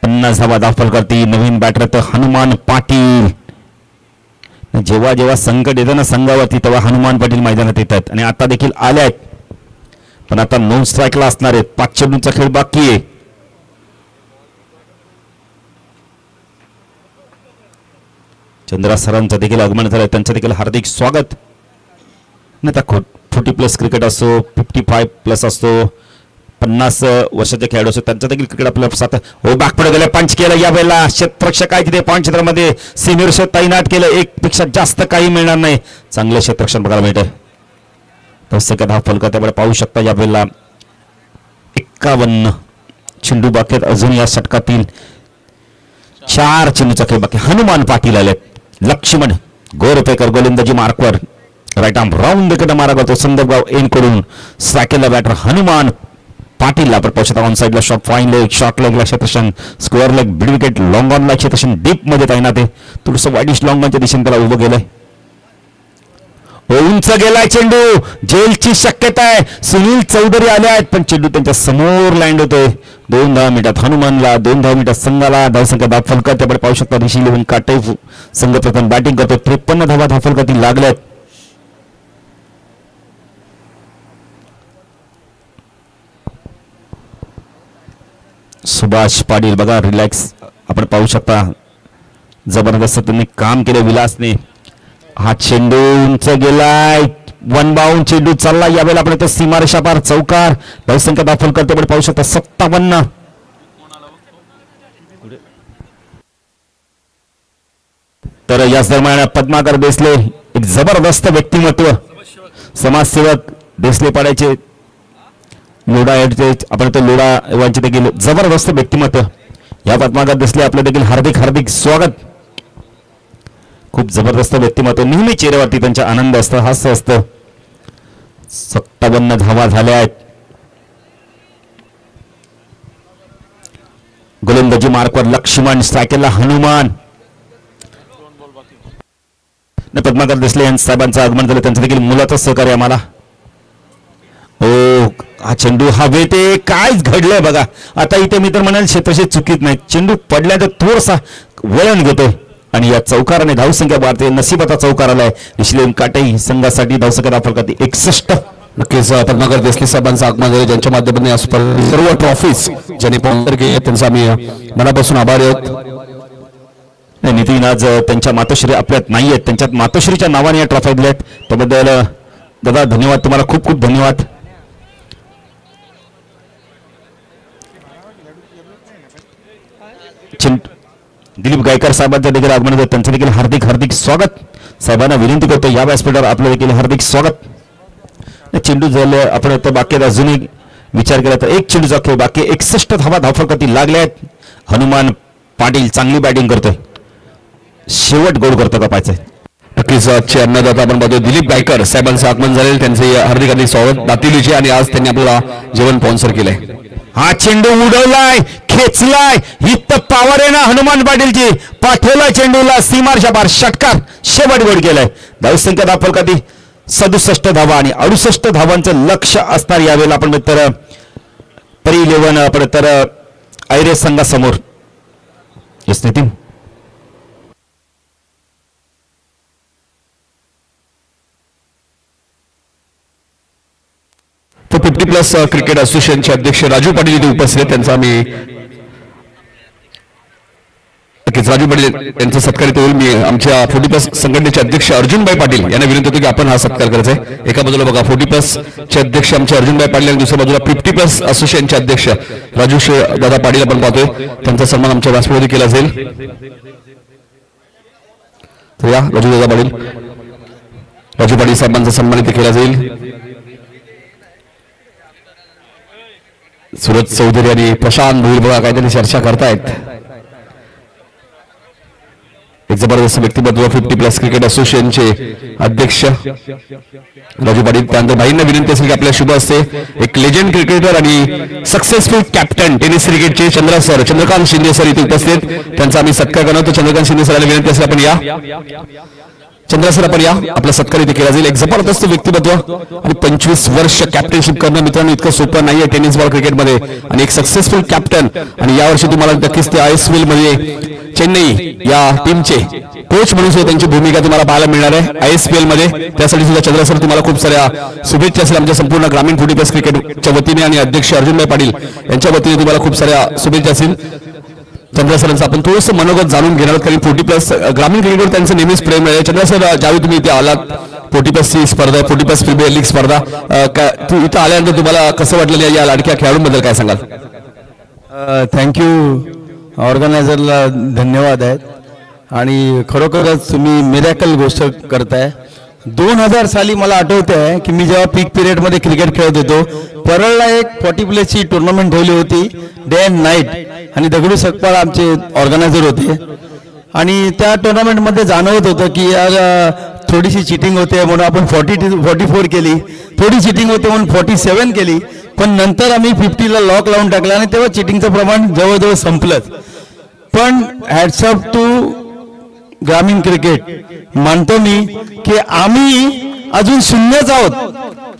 50 धावा धाव फलकावरती. नवीन बॅटर तर हनुमान पाटील. जेव्हा जेव्हा संकट येतं ना संघावरती तेव्हा हनुमान पाटील मैदानात येतात आणि आता देखील आले आहेत. पण आता 9 स्ट्राईकला असणार आहेत. 5 चेंडूंचा खेळ बाकी आहे. चंद्रा सरांचं देखील आगमन झालं. त्यांचं देखील हार्दिक स्वागत. नाही आता 40 प्लस क्रिकेट असो 55 प्लस असतो 50 वर्षाचे खेळाडू असो त्यांचं देखील क्रिकेट आपल्याला साथ. बॅक पुढे गेले. पंच केलं या वेळेला. क्षेत्ररक्षक आहे तिथे पॉईंट क्षेत्रामध्ये सिनियर तैनात केलं. 1 पेक्षा जास्त काही मिळणार नाही. चांगलं क्षेत्ररक्षण बघायला मिळतंय. धावसंख्या धाव फलकात त्यामुळे पाहू शकता या वेळेला 51 चेंडू बाकी. अजून या षटकातील 4 चेंडूचा खेळ बाकी. हनुमान पाटील आले. लक्ष्मण गोरपेकर गोलंदाजी मार्कवर. राईट आर्म राऊंड विकेट मारा करतो संदर्भगाव एन करून. साकेलला बॅटर हनुमान पाटीलला आपण पाहू शकता. ऑन साईडला शॉट फाईन लेग शॉर्ट लेगला क्षेत्ररक्षण स्क्वेअर लेग बिड विकेट लॉंग ऑनला क्षेत्ररक्षण डीप मध्ये तैनात आहे. थोडंसं वाईडिश लॉंग ऑनच्या दिशेने त्याला उभं गेलंय. उंच गेलाय चेंडू. जेलची शक्यता आहे. सुनील चौधरी आले आहेत पण चेंडू त्यांच्या समोर लँड होतोय. 2 धाव मिनिटात हनुमानला 2 धाव मिनिटात संघाला. धावसंख्या धाव फलकात आपण पाहू शकता. ऋषी लेव्हन काटे संघ प्रथम बॅटिंग करतो. 53 धावा धाव फलकातील लागल्यात. सुभाष पाटील बघा रिलॅक्स आपण पाहू शकता. जबरदस्त त्यांनी काम केलं विलासने. हा चेंडू उंच गेलाय. 1 बाउंड चेंडू चालला यावेळेला आपण इथे सीमारेषा पार चौकार. धावसंख्या दाखल करते आपण पाहू शकता 57. तर याच दरम्यान पद्माकर देसले एक जबरदस्त व्यक्तिमत्व. समाजसेवक देसले पाड्याचे लोढा आपण तो लोढा यांचे देखील जबरदस्त व्यक्तिमत्व. या पद्माकर देसले आपलं देखील हार्दिक हार्दिक स्वागत. खूप जबरदस्त व्यक्तिमत्व. नेहमी चेहऱ्यावरती त्यांचा आनंद असतो हास्य असतं. 57 धावा झाल्या आहेत. गोलंदाजी मार्कवर लक्ष्मण. स्ट्रायकरला हनुमान. पद्माकर देसले यांच्या साहेबांचं आगमन झालं. त्यांचं देखील मुलाचं सहकार्य आम्हाला. हा चेंडू हवेते कायच घडलंय बघा. आता इथे मी तर म्हणाल क्षेत्रशी चुकीत नाही. चेंडू पडल्यानंतर थोडासा वळण घेतोय आणि या चौकाराने धावसंख्या वाढते. नशिबाचा चौकार आलाय. ऋषीलेन काटे संघासाठी धावसंख्या दाखल करते 61. नक्कीच पद्माकर देसले साहेबांचं आगमन झाले ज्यांच्या माध्यमातून या सर्व ट्रॉफीज ज्यांनी स्पॉन्सर केले त्यांचा आम्ही मनापासून आभारी आहोत. नितीन आज त्यांच्या मातोश्री आपल्यात नाही आहेत. त्यांच्यात मातोश्रीच्या नावाने या ट्रॉफी दिल्यात त्याबद्दल दादा धन्यवाद. तुम्हाला खूप खूप धन्यवाद. दिलीप गायकर साहेबांचं देखील आगमन होतं. त्यांचं देखील हार्दिक हार्दिक स्वागत. साहेबांना विनंती करतो या व्यासपीठावर आपलं देखील हार्दिक स्वागत. चेंडू झालं आपण आता बाकी अजूनही विचार केला तर 1 चेंडूचा खेळ बाकी. 61 धावा धावफलकातील लागल्या आहेत. हनुमान पाटील चांगली बॅटिंग करतोय. शेवट गोल करतो का पाहायचंय. नक्कीच आजचे अन्नदाता आपण बघतो दिलीप गायकर साहेबांचं आगमन झाले त्यांचे हार्दिक हार्दिक स्वागत. दातिलीचे आणि आज त्यांनी आपल्याला जेवण स्पॉन्सर केलंय. हा चेंडू उडवलाय खेचलाय. इथं पावर आहे ना हनुमान पाटीलची. पाठवला चेंडूला सीमारेषा पार षटकार शेवट गोल केलाय. धावसंख्या दाखल कधी 67 धावा आणि 68 धावांचं लक्ष असणार यावेळेला आपण तर परी 11 आपण तर आयरे संघासमोर. येस नितीन. तो 50 प्लस क्रिकेट असोसिएशनचे अध्यक्ष राजू पाटील इथे उपस्थित आहेत. त्यांचा आम्ही लगेच राजू पाटील यांचा सत्कार इथे होईल. मी आमच्या 40+ संघटनेचे अध्यक्ष अर्जुनभाई पाटील यांना विनंती होतो की आपण हा सत्कार करायचा आहे. एका बाजूला बघा 40+ चे अध्यक्ष आमचे अर्जुनभाई पाटील आणि दुसऱ्या बाजूला 50+ असोसिएशनचे अध्यक्ष राजू दादा पाटील आपण पाहतोय. त्यांचा सन्मान आमच्या व्यासपीठावरती केला जाईल. तर या राजू दादा पाटील, राजू पाटील साहेबांचा सन्मान इथे केला जाईल. सुरज चौधरी आणि प्रशांत भोईर बघा काहीतरी चर्चा करतायत. एक जबरदस्त व्यक्तिमत्व 50+ क्रिकेट असोसिएशनचे अध्यक्ष राजू पाटील. त्यानंतर भाईंना विनंती असेल की आपल्या शुभ असते एक लेजंड क्रिकेटर आणि सक्सेसफुल कॅप्टन टेनिस क्रिकेटचे चंद्रकांत शिंदे सर इथे उपस्थित, त्यांचा आम्ही सत्कार करणार. चंद्रकांत शिंदे सरांना विनंती असेल आपण या. चंद्र सर आपण या, आपला सत्कार इथे केला जाईल. एक जबरदस्त व्यक्तिमत्व आणि 25 वर्ष कॅप्टनशिप करणं मित्रांनो इतकं सोपं नाहीये टेनिस बॉल क्रिकेटमध्ये. आणि एक सक्सेसफुल कॅप्टन आणि यावर्षी तुम्हाला नक्कीच ते ISL मध्ये चेन्नई या टीमचे कोच म्हणून सुद्धा त्यांची भूमिका तुम्हाला पाहायला मिळणार आहे ISL मध्ये. त्यासाठी सुद्धा चंद्र सर तुम्हाला खूप साऱ्या शुभेच्छा असेल आमच्या संपूर्ण ग्रामीण 40+ क्रिकेटच्या वतीने आणि अध्यक्ष अर्जुनभाई पाटील यांच्या वतीने तुम्हाला खूप साऱ्या शुभेच्छा असेल. चंद्र सरांचं आपण थोडंसं मनोगत जाणून घेणार कारण 40+ ग्रामीण क्रिकेटवर त्यांचं नेहमीच प्रेम आहे. चंद्र सर ज्यावेळी तुम्ही इथे आलात 40+ ची स्पर्धा 40+ प्रीमियर लीग स्पर्धा इथं आल्यानंतर तुम्हाला कसं वाटलं या लाडक्या खेळाडूंबद्दल काय सांगाल? थँक्यू ऑर्गनायझरला धन्यवाद आहेत आणि खरोखरच तुम्ही मिरॅकल गोष्ट करताय. 2000 साली मला आठवते आहे की मी जेव्हा पीक पिरियडमध्ये क्रिकेट खेळत होतो परळला एक 40+ ची टुर्नामेंट ठेवली होती डे अँड नाईट आणि दगडू सकपाळ आमचे ऑर्गनायझर होते आणि त्या टुर्नामेंटमध्ये जाणवत होतं की यार थोडीशी चिटिंग होते म्हणून आपण 44 केली, थोडी चिटिंग होते म्हणून 47 केली, पण नंतर आम्ही 50ला लॉक लावून टाकला आणि तेव्हा चिटिंगचं प्रमाण जवळजवळ संपलंच. पण हॅट्स ऑफ टू ग्रामीण क्रिकेट मानतो मी की आम्ही अजून शून्यच आहोत.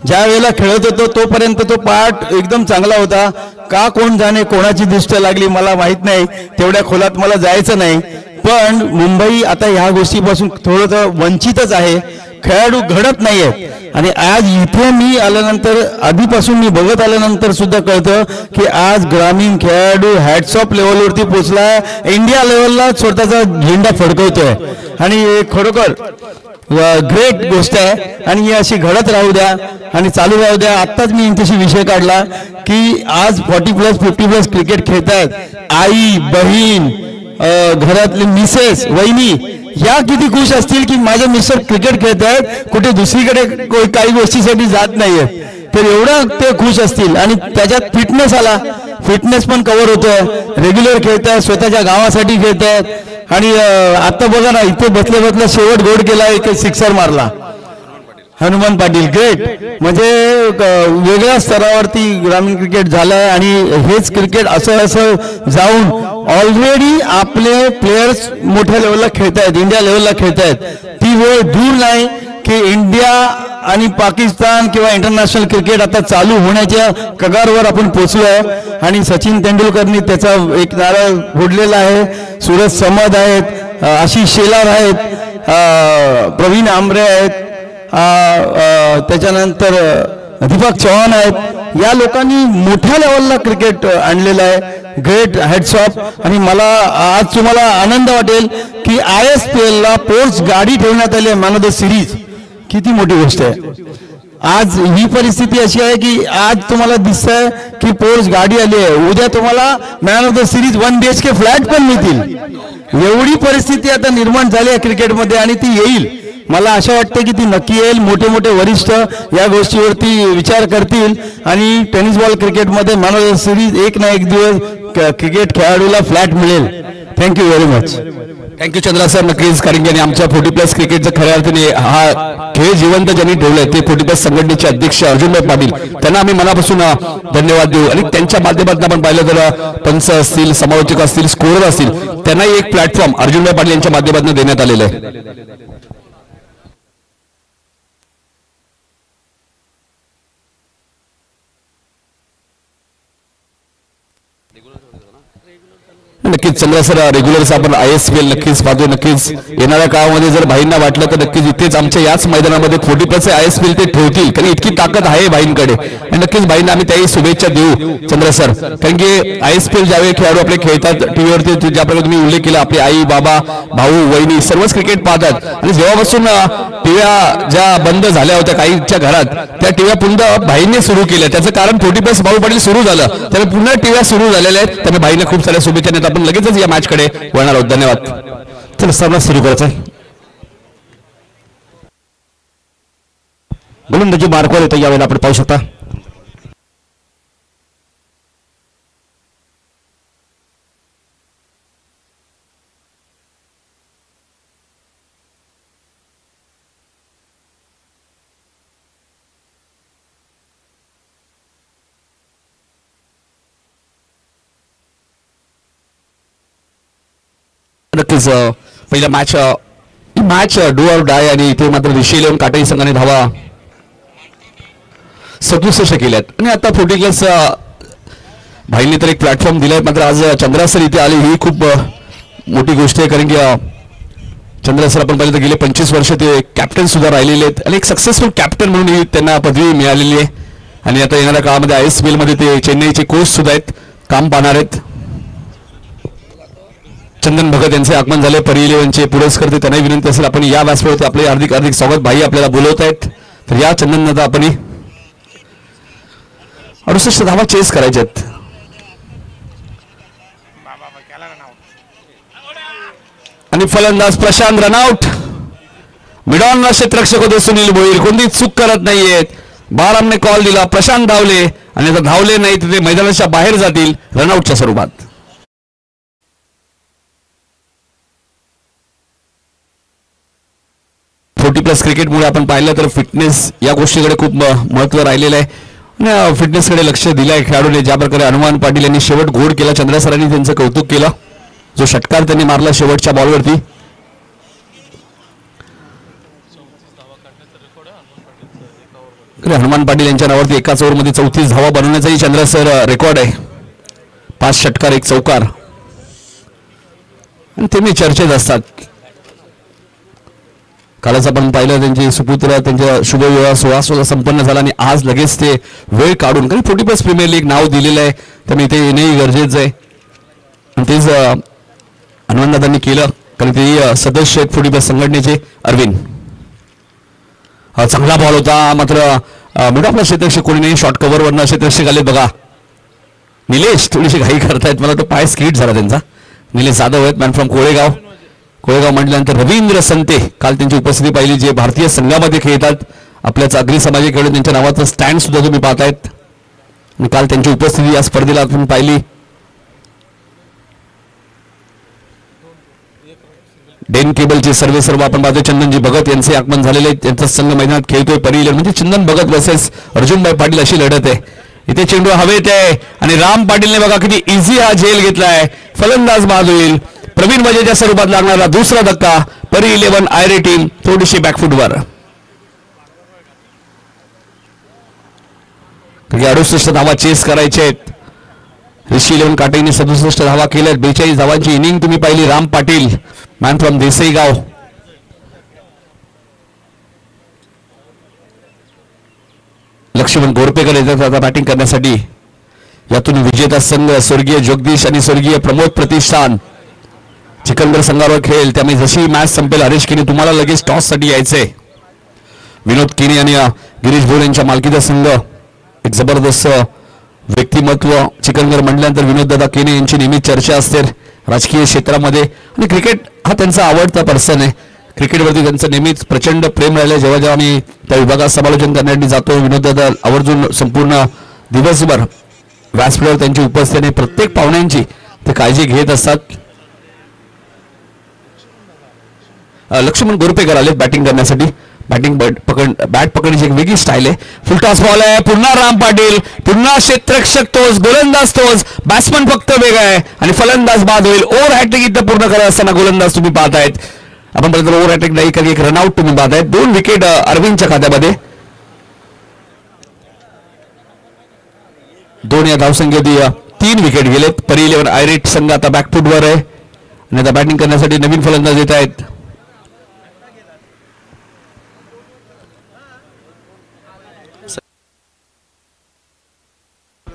ज्या वेळेला खेळत होतो तोपर्यंत तो पार्ट एकदम चांगला होता. का कोण जाणे कोणाची दृष्टी लागली मला माहित नाही, तेवढ्या खोलात मला जायचं नाही. पण मुंबई आता ह्या गोष्टीपासून थोडंसं वंचितच आहे, खेळाडू घडत नाहीयेत आणि आज इथे मी आल्यानंतर आधीपासून मी बघत आल्यानंतर सुद्धा कळतं की आज ग्रामीण खेळाडू हॅट्स ऑफ लेवलवरती पोहोचलाय, इंडिया लेवलला स्वतःचा झेंडा फडकवतोय आणि खरोखर ग्रेट गोष्ट आहे आणि ही अशी घडत राहू द्या आणि चालू राहू द्या. आत्ताच मी यांच्याशी विषय काढला की आज 40+ 50+ क्रिकेट खेळतायत, आई बहीण घरातले मिसेस वहिनी या किती खुश असतील की माझे मिस्टर क्रिकेट खेळत आहेत, कुठे दुसरीकडे काही गोष्टीसाठी जात नाहीयेत, तर एवढं ते खुश असतील. आणि त्याच्यात फिटनेस आला, फिटनेस पण कव्हर होतोय, रेग्युलर खेळतायत, स्वतःच्या गावासाठी खेळतायत आणि आता बघा ना इथे बसल्या बसल्या शेवट गोड केला, एक सिक्सर मारला हनुमान पाटील. ग्रेट, म्हणजे वेगळ्या स्तरावरती ग्रामीण क्रिकेट झालंय आणि हेच क्रिकेट असं जाऊन ऑलरेडी आपले प्लेयर्स मोठ्या लेवलला खेळतायत, इंडिया लेवलला खेळतायत. ती वेळ दूर नाही की इंडिया आणि पाकिस्तान किंवा इंटरनॅशनल क्रिकेट आता चालू होण्याच्या कगारवर आपण पोचलोय आणि सचिन तेंडुलकरनी त्याचा एक नारळ फोडलेला आहे. सूरज समद आहेत, आशिष शेलार आहेत, प्रवीण आमरे आहेत, त्याच्यानंतर दीपक चव्हाण आहेत. या लोकांनी मोठ्या लेवलला क्रिकेट आणलेलं आहे. Great hats off. आणि मला आज तुम्हाला आनंद वाटेल की ISPL ला पोर्ट्स गाडी ठेवण्यात आली आहे मॅन ऑफ द सिरीज. किती मोठी गोष्ट आहे. आज ही परिस्थिती अशी आहे की आज तुम्हाला दिसतंय की पोर्ट्स गाडी आली आहे, उद्या तुम्हाला man of the series 1 BHK flat पण मिळतील. एवढी परिस्थिती आता निर्माण झाली आहे क्रिकेटमध्ये आणि ती येईल. मला आशा वाटते की ती नक्की येईल. मोठे मोठे वरिष्ठ या गोष्टीवरती विचार करतील आणि टेनिस बॉल क्रिकेटमध्ये मॅन ऑफ द सिरीज एक ना एक दिवस क्रिकेट खेळाडूला फ्लॅट मिळेल. Thank you very much. Thank you Chandra sir. नक्कीच कारण की आमच्या 40+ क्रिकेटचं खऱ्या अर्थाने हा खेळ जिवंत ज्यांनी ठेवलाय ते 40+ संघटनेचे अध्यक्ष अर्जुनभाई पाटील, त्यांना आम्ही मनापासून धन्यवाद देऊ. आणि त्यांच्या माध्यमातून आपण पाहिलं तर पंच असतील, समालोचक असतील, स्कोरर असतील, त्यांनाही एक प्लॅटफॉर्म अर्जुनभाई पाटील यांच्या माध्यमातून देण्यात आलेलं आहे. नक्कीच चंद्र सर रेग्युलर आपण ISPL नक्कीच पाहतोय. नक्कीच येणाऱ्या काळामध्ये जर भाईंना वाटलं तर नक्कीच इथेच आमच्या याच मैदानामध्ये 40+ ISPL ते ठेवतील, कारण इतकी ताकद आहे भाईंकडे. आणि नक्कीच भाईंना आम्ही त्याही शुभेच्छा देऊ चंद्र सर, कारण की ISPL ज्यावेळी खेळाडू आपले खेळतात टीव्हीवरती, ज्या प्रकारे तुम्ही उल्लेख केला, आपले आई बाबा भाऊ वहिनी सर्वच क्रिकेट पाहतात. आणि जेव्हापासून टीव्ह्या ज्या बंद झाल्या होत्या काहीच्या घरात, त्या टीव्ह्या पुन्हा भाईंनी सुरू केल्या. त्याचं कारण 40+ भाऊ पाटील सुरू झालं, त्यामुळे पुन्हा टीव्ह्या सुरू झालेल्या आहेत. त्यामुळे भाईंना खूप साऱ्या शुभेच्छा देत आपण लगेचच या मॅच कडे वळणार आहोत. धन्यवाद. चला सामना सुरू करायचा आहे. गोलंदाजी मार्कवर येतो यावेळेला आपण पाहू शकता. नक्कीच पहिला मॅच डू ऑर डाय, आणि इथे मात्र ऋषी इलेव्हन काटाई संघाने धावा 67 केल्यात. आणि आता 40+ भाईंनी तर एक प्लॅटफॉर्म दिलाय. मात्र आज चंद्रा सर इथे आले ही खूप मोठी गोष्ट आहे, कारण की चंद्रा सर आपण पाहिलं तर गेले 25 वर्ष ते कॅप्टन सुद्धा राहिलेले आहेत, आणि एक सक्सेसफुल कॅप्टन म्हणून ही त्यांना पदवी मिळालेली आहे. आणि आता येणाऱ्या काळामध्ये ISPL मध्ये ते चेन्नईचे कोच सुद्धा आहेत, काम पाहणार आहेत. चंदन भगत यांचे आगमन झाले, परी इलेव्हनचे पुरस्कर्ते, त्यांनाही विनंती असेल आपण या व्यासपीठावरती आपले हार्दिक हार्दिक स्वागत. भाई आपल्याला बोलवत आहेत, तर या चंदन दादा आपण 68 धावा चेस करायच्यात. आणि फलंदाज प्रशांत रनआउट. मिडॉन क्षेत्ररक्षक होते सुनील भोईर, कोणती चूक करत नाहीयेत. बारामने कॉल दिला, प्रशांत धावले, आणि जर धावले नाही तर ते मैदानाच्या बाहेर जातील रनआउटच्या स्वरूपात. प्लस क्रिकेटमुळे आपण पाहिलं तर फिटनेस या गोष्टीकडे खूप महत्त्व राहिलेलं आहे, आणि फिटनेसकडे लक्ष दिलं आहे खेळाडूने. ज्या प्रकारे हनुमान पाटील यांनी शेवट गोड केला, चंद्र सरांनी त्यांचं कौतुक केलं. जो षटकार त्यांनी मारला शेवटच्या बॉलवरती, हनुमान पाटील यांच्या नावावरती एकाच ओव्हरमध्ये 34 धावा बनवण्याचाही चंद्र सर रेकॉर्ड आहे. 5 षटकार 1 चौकार, आणि ते मी चर्चेत असतात. कालच आपण पाहिलं त्यांचे सुपुत्र, त्यांच्या शुभविवाह सोहळा सुद्धा संपन्न झाला, आणि आज लगेच ते वेळ काढून, कारण 40+ प्रीमियर लीग नाव दिलेलं आहे, त्यामुळे इथे येणेही गरजेचं आहे. आणि तेच हनुमानदादांनी केलं, कारण ते सदस्य आहेत 40+ संघटनेचे. अरविंद चांगला बॉल होता, मात्र मोठा आपला क्षेत्ररक्षक कोणी नाही, शॉर्ट कव्हरवरनं क्षेत्ररक्षक आले बघा. निलेश थोडीशी घाई करतायत, मला तो पाय स्किट झाला त्यांचा. निलेश जाधव आहेत, मॅन फ्रॉम कोळेगाव म्हटल्यानंतर रवींद्र संते, काल त्यांची उपस्थिती पाहिली, जे भारतीय संघामध्ये खेळतात. आपल्याच अग्री समाजी खेळून त्यांच्या नावाचं स्टँड सुद्धा तुम्ही पाहतायत, आणि काल त्यांची उपस्थिती या स्पर्धेला आपण पाहिली. डेन केबलचे सर्व आपण पाहतोय. चंदनजी भगत यांचे आगमन झालेले, त्यांचा संघ मैदानात खेळतोय परी इलेव्हन, म्हणजे चंदन भगत वर्सेस अर्जुनभाई पाटील अशी लढत आहे. इथे चेंडू हवेत आहे, आणि राम पाटीलने बघा किती इझी हा झेल घेतलाय. फलंदाज बाद होईल. प्रवीण वजेच्या स्वरूपात लागणारा दुसरा धक्का. परी इलेव्हन आयरे टीम थोडीशी बॅकफुटवर. 68 धावा चेस करायचे आहेत. ऋषी इलेव्हन काटेने 67 धावा केल्यात. 42 धावांची इनिंग तुम्ही पाहिली. राम पाटील, मॅन फ्रॉम देसाईगाव, लक्ष्मण गोरपेकर येतात आता बॅटिंग करण्यासाठी. यातून विजेता संघ स्वर्गीय जगदीश आणि स्वर्गीय प्रमोद प्रतिष्ठान चिकनगर संघावर खेळेल. त्यामुळे जशी मॅच संपेल हरीश किने तुम्हाला लगेच टॉस साठी यायचंय. विनोद किने आणि गिरीश भोर यांच्या मालकीचा संघ, एक जबरदस्त व्यक्तिमत्व. चिकनगर म्हटल्यानंतर विनोद दादा केने यांची नेहमी चर्चा असते राजकीय क्षेत्रामध्ये, आणि क्रिकेट हा त्यांचा आवडता पर्सन आहे. क्रिकेटवरती त्यांचं नेहमीच प्रचंड प्रेम राहिलं. जेव्हा जेव्हा आम्ही त्या विभागात समालोचन करण्यासाठी जातो, विनोद दादा आवर्जून संपूर्ण दिवसभर व्यासपीठावर त्यांची उपस्थिती आणि प्रत्येक पाहुण्यांची ते काळजी घेत असतात. लक्ष्मण गोरपेकर आले बॅटिंग करण्यासाठी. बॅट पकडण्याची एक वेगळी स्टाईल आहे. फुलटॉस बॉल आहे. पुन्हा राम पाटील, पुन्हा क्षेत्ररक्षक तोच, गोलंदाज तोच, बॅट्समन फक्त वेगळा आहे, आणि फलंदाज बाद होईल. ओव्हर हॅट्रिक इथं पूर्ण करत असताना गोलंदाज तुम्ही पाहतायत. आपण पर्यंत ओव्हर हॅट्रिक नाही, कारण एक रनआउट तुम्ही पाहतायत. 2 विकेट अरविंदच्या खात्यामध्ये. 2 या धावसंख्येत 3 विकेट गेलेत. परी 11 आयरेट संघ आता बॅकफुटवर आहे आणि आता बॅटिंग करण्यासाठी नवीन फलंदाज येत आहेत.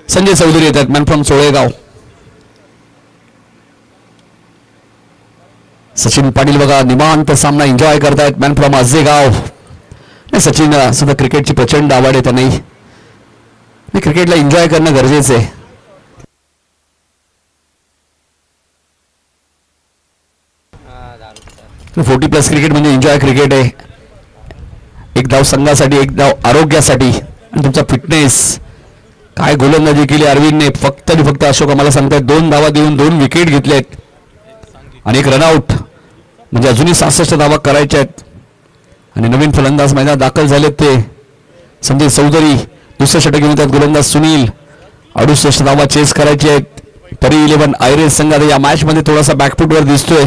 संजय चौधरी येतात मॅन फ्रॉम सोळेगाव. सचिन पाटील बघा निवांत सामना एन्जॉय करतायत मॅन फ्रॉम आजेगाव. सचिन सुद्धा क्रिकेटची प्रचंड आवड आहे त्यांनी. क्रिकेटला एन्जॉय करणं गरजेचं आहे. फोर्टी प्लस क्रिकेट म्हणजे एन्जॉय क्रिकेट आहे. एक धाव संघासाठी, एक धाव आरोग्यासाठी आणि तुमचा फिटनेस. काय गोलंदाजी केली अरविंदने. फक्त आणि फक्त अशोक आम्हाला सांगतायत 2 धावा देऊन 2 विकेट घेतलेत आणि 1 रनआउट. म्हणजे अजूनही 66 धावा करायच्या आहेत आणि नवीन फलंदाज मैदानात दाखल झालेत ते संजय चौधरी. दुसरं षटक घेऊन येतात गोलंदाज सुनील. 68 धावा चेस करायचे आहेत. परी 11 आयरेस संघ या मॅच मध्ये थोडासा बॅकफुटवर दिसतोय.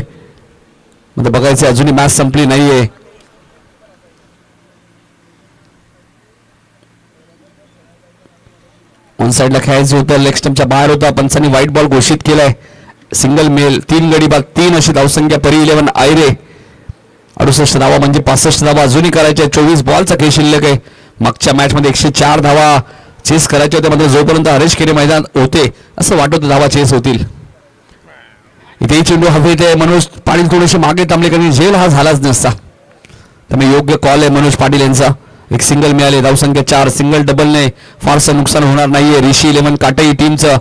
म्हणजे बघायचं अजूनही मॅच संपली नाहीये. ऑन साइडला खेळायचं होतं, लेग स्टंपच्या बाहेर होता. पंचांनी व्हाईट बॉल घोषित केलाय. सिंगल मेल 3 गडी बाद 3 अशी धावसंख्या परी 11 आयरे. 68 धावा म्हणजे 65 धावा अजूनही करायच्या. 24 बॉलचा खेळ शिल्लक आहे. मागच्या मॅच मध्ये 104 धावा चेस करायच्या होत्या. मात्र जोपर्यंत हरेश केरे मैदानात होते असं वाटत होतं धावा चेस होतील. इथेही चेंडू हवेत आहे. मनोज पाटील थोडेसे मागे थांबले कारण झेल हा झालाच नसता. त्यामुळे योग्य कॉल आहे मनोज पाटील यांचा. एक सिंगल मिळाले. धावसंख्या 4. सिंगल डबलने फारसं नुकसान होणार नाहीये ऋषी 11 काटाई टीमचं.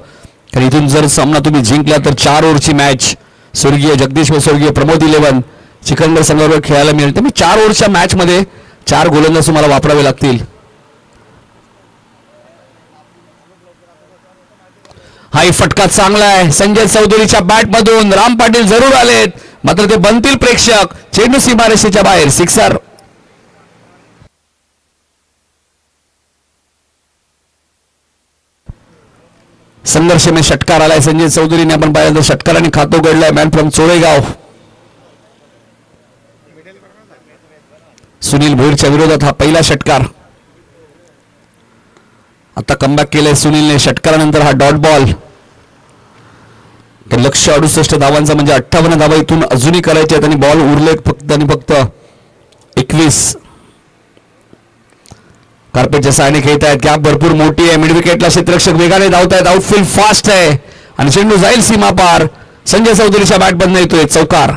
कारण इथून जर सामना तुम्ही जिंकला तर 4 ओव्हरची मॅच स्वर्गीय जगदीश व स्वर्गीय प्रमोद 11 चिकनगर संघाबरोबर खेळायला मिळेल. त्यामुळे 4 ओव्हरच्या मॅच मध्ये 4 गोलंदाज तुम्हाला वापरावे लागतील. हाही फटका चांगला आहे संजय चौधरीच्या बॅट मधून. राम पाटील जरूर आलेत मात्र ते बनतील प्रेक्षक. चेंडू सीमारेषेच्या बाहेर. सिक्सर. संघर्ष में षटकार आलाय संजय चौधरीने. आपण पाहिलं तर षटकाराने खातो घडलाय मॅन फ्रॉम चोळेगाव. सुनील भोईरच्या विरोधात हा पहिला षटकार. आता कमबॅक केलंय सुनीलने. षटकारानंतर हा डॉट बॉल. लक्ष 68 धावांचा म्हणजे 58 धावा इथून अजूनही करायचे आहेत आणि बॉल उरलेत फक्त आणि फक्त 21. कार्पेटच्या सहाय्याने खेळत आहेत. गॅप भरपूर मोठी आहे. मिड विकेटला क्षेत्ररक्षक वेगाने धावतायत. आउटफील्ड फास्ट आहे आणि चेंडू जाईल सीमा पार. संजय चौधरीच्या बॅट बंद येतोय चौकार.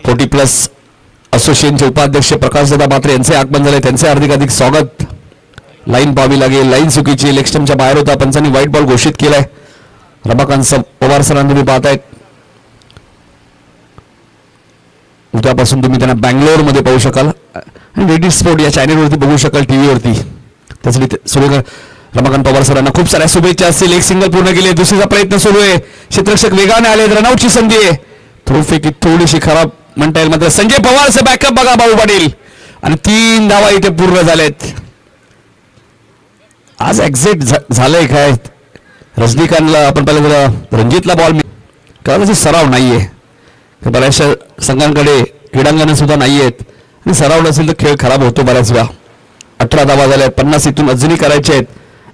फोर्टी प्लस असोसिएशनचे उपाध्यक्ष प्रकाशदादा मात्रे यांचे आगमन झाले. त्यांचे हार्दिक स्वागत. लाईन पाहावी लागेल. लाईन चुकीची. लेग स्टंपच्या बाहेर होता. पंचांनी व्हाईट बॉल घोषित केलाय. रमाकांत पवार सरांना तुम्ही पाहतायत. उद्यापासून तुम्ही त्यांना बँगलोरमध्ये पाहू शकाल आणि रेडी स्पोर्ट या चॅनेलवरती बघू शकाल टीव्हीवरती. त्यासाठी रमाकांत पवार सरांना खूप साऱ्या शुभेच्छा असतील. एक सिंगल पूर्ण केली. दुसरीचा प्रयत्न सुरू आहे. क्षेत्ररक्षक वेगाने आले. रनआउटची संधी आहे. थोडीफेकी थोडीशी खराब म्हणता येईल. मात्र संजय पवारचं बॅकअप बघा भाऊ पाटील आणि 3 धावा इथे पूर्ण झालेत. आज एक्झिट झालंय काय. रजनीकांतला आपण पाहिलं रणजितला बॉल कदाचित सराव नाहीये. बऱ्याचशा संघांकडे क्रीडांगणं सुद्धा नाहीयेत आणि सराव नसेल तर खेळ खराब होतो बऱ्याच वेळा. 18 धावा झाल्या. 50 इथून अजूनही करायचे आहेत.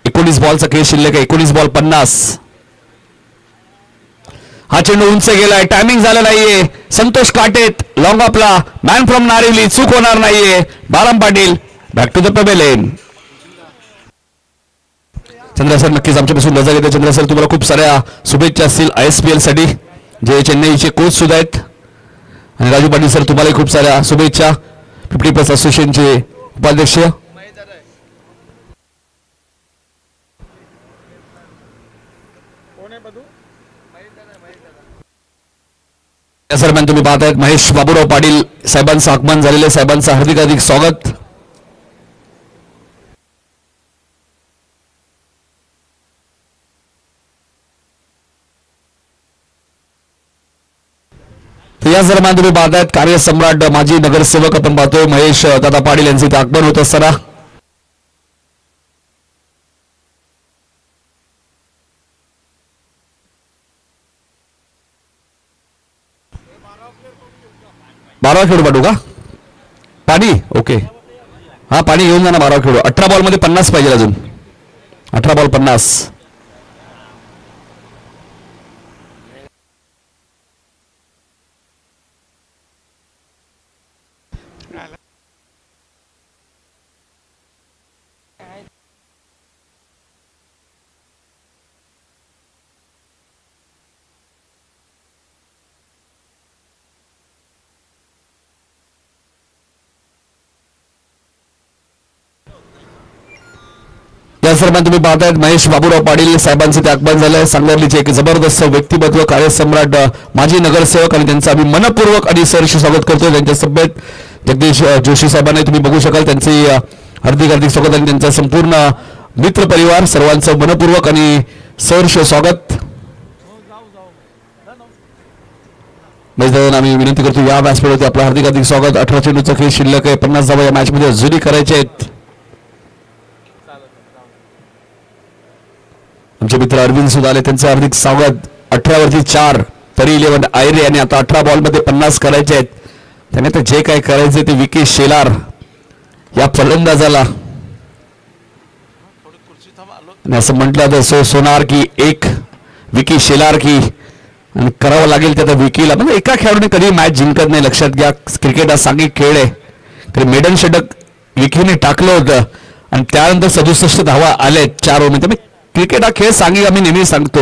19 बॉलचा खेळ शिल्लक आहे. 19 बॉल 50. हा चेंडू उंच गेलाय. टायमिंग झालं नाहीये. संतोष काटेत लॉंग ऑफला. Man from Narivali. चूक होणार नाहीये. बाराम Patil back to the pavilion. Chandra sir नक्कीच आमच्यापासून रजा घेते. चंद्रा सर तुम्हाला खूप साऱ्या शुभेच्छा असतील ISPL साठी जे चेन्नईचे कोच सुद्धा आहेत. आणि राजू पाटील सर तुम्हालाही खूप साऱ्या शुभेच्छा. 50+ असोसिएशनचे उपाध्यक्ष. या दरम्यान तुम्ही पाहतायत महेश बाबूराव पाटील साहेबांचं आगमन झालेले. साहेबांचं हार्दिक स्वागत. याच दरम्यान तुम्ही पाहतायत कार्यसम्राट माजी नगरसेवक आपण पाहतोय महेश दादा पाटील यांचे इथे आगमन होत असताना 12 खेळू पाठवू का? पाणी ओके, हा पाणी घेऊन जा ना. 12 खेळू. 18 बॉलमध्ये 50 पाहिजे अजून. 18 बॉल 50. या सर्वांना तुम्ही पाहतायत महेश बाबूराव पाटील साहेबांचे ते आगमन झालंय. सांगलीचे एक जबरदस्त व्यक्तिमत्व, कार्यसम्राट, माजी नगरसेवक आणि त्यांचं आम्ही मनपूर्वक आणि सहर्ष स्वागत करतोय. त्यांच्या सभेत जगदीश जोशी साहेबांना तुम्ही बघू शकाल. त्यांचे हार्दिक हार्दिक स्वागत आणि त्यांचा संपूर्ण मित्र परिवार सर्वांचं मनपूर्वक आणि सहर्ष स्वागत. आम्ही विनंती करतो या व्यासपीठावरती आपलं हार्दिक हार्दिक स्वागत. 18 चेंडूचा खेळ शिल्लक आहे. 50 धावा या मॅच मध्ये अजूनही करायचे आहेत. आमचे मित्र अरविंद सुद्धा आले, त्यांचं हार्दिक स्वागत. 18 वरती 4 तरी 11 आयरे आणि आता 18 बॉलमध्ये 50 करायचे आहेत. त्याने तर जे काय करायचे ते विकी शेलार या फलंदाजाला आणि असं म्हटलं तर सोनार की एक विकी शेलार की आणि करावं लागेल त्या विकीला. म्हणजे एका खेळाडूने कधी मॅच जिंकत नाही, लक्षात घ्या. क्रिकेट हा सांघिक खेळ आहे. मेडन षटक विकीने टाकलं होतं आणि त्यानंतर 67 धावा आल्या 4 ओव्हरमध्ये. क्रिकेट हा खेळ सांघिक आम्ही नेहमी सांगतो.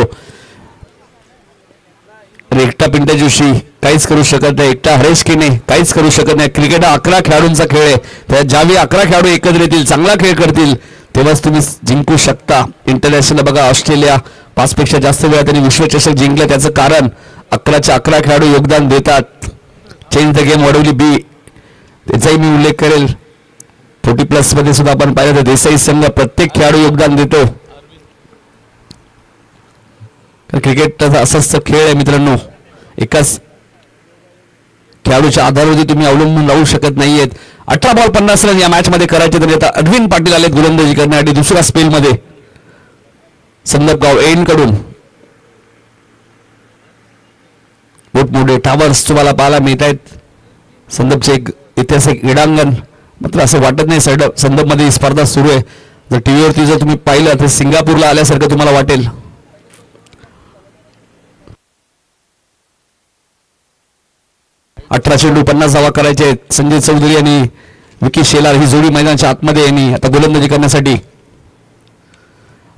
एकटा पिंट्या जोशी काहीच करू शकत नाही, एकटा हरेश केने काहीच करू शकत नाही. क्रिकेट हा 11 खेळाडूंचा खेळ आहे. त्या ज्यावेळी 11 खेळाडू एकत्र येतील, चांगला खेळ करतील, तेव्हाच तुम्ही जिंकू शकता. इंटरनॅशनल बघा, ऑस्ट्रेलिया 5 पेक्षा जास्त वेळा त्यांनी विश्वचषक जिंकला. त्याचं कारण 11च्या 11 खेळाडू योगदान देतात. चेंज द गेम वडवली बी, त्याचाही मी उल्लेख करेल. 40+ मध्ये सुद्धा आपण पाहिलं तर देसाई संघ प्रत्येक खेळाडू योगदान देतो. क्रिकेट असाच खेळ आहे मित्रांनो. एकाच खेळाडूच्या आधारावरती तुम्ही अवलंबून राहू शकत नाहीयेत. 18 बॉल 50 रन या मॅच मध्ये करायचे. तरी आता अरविंद पाटील आले गोलंदाजी करण्यासाठी दुसऱ्या स्पेल मध्ये. संदर्भ गाव एंड कडून मोठमोठे टावर्स तुम्हाला पाहायला मिळत आहेत. संदर्भचे एक ऐतिहासिक क्रीडांगण मात्र असं वाटत नाही संदर्भ मध्ये ही स्पर्धा सुरू आहे. जर टीव्हीवरती जर तुम्ही पाहिलं तर सिंगापूरला आल्यासारखं तुम्हाला वाटेल. 18 चेंडू 50 धावा करायचे आहेत. संजय चौधरी आणि विकी शेलार ही जोडी मैदानाच्या आतमध्ये यांनी आता गोलंदाजी करण्यासाठी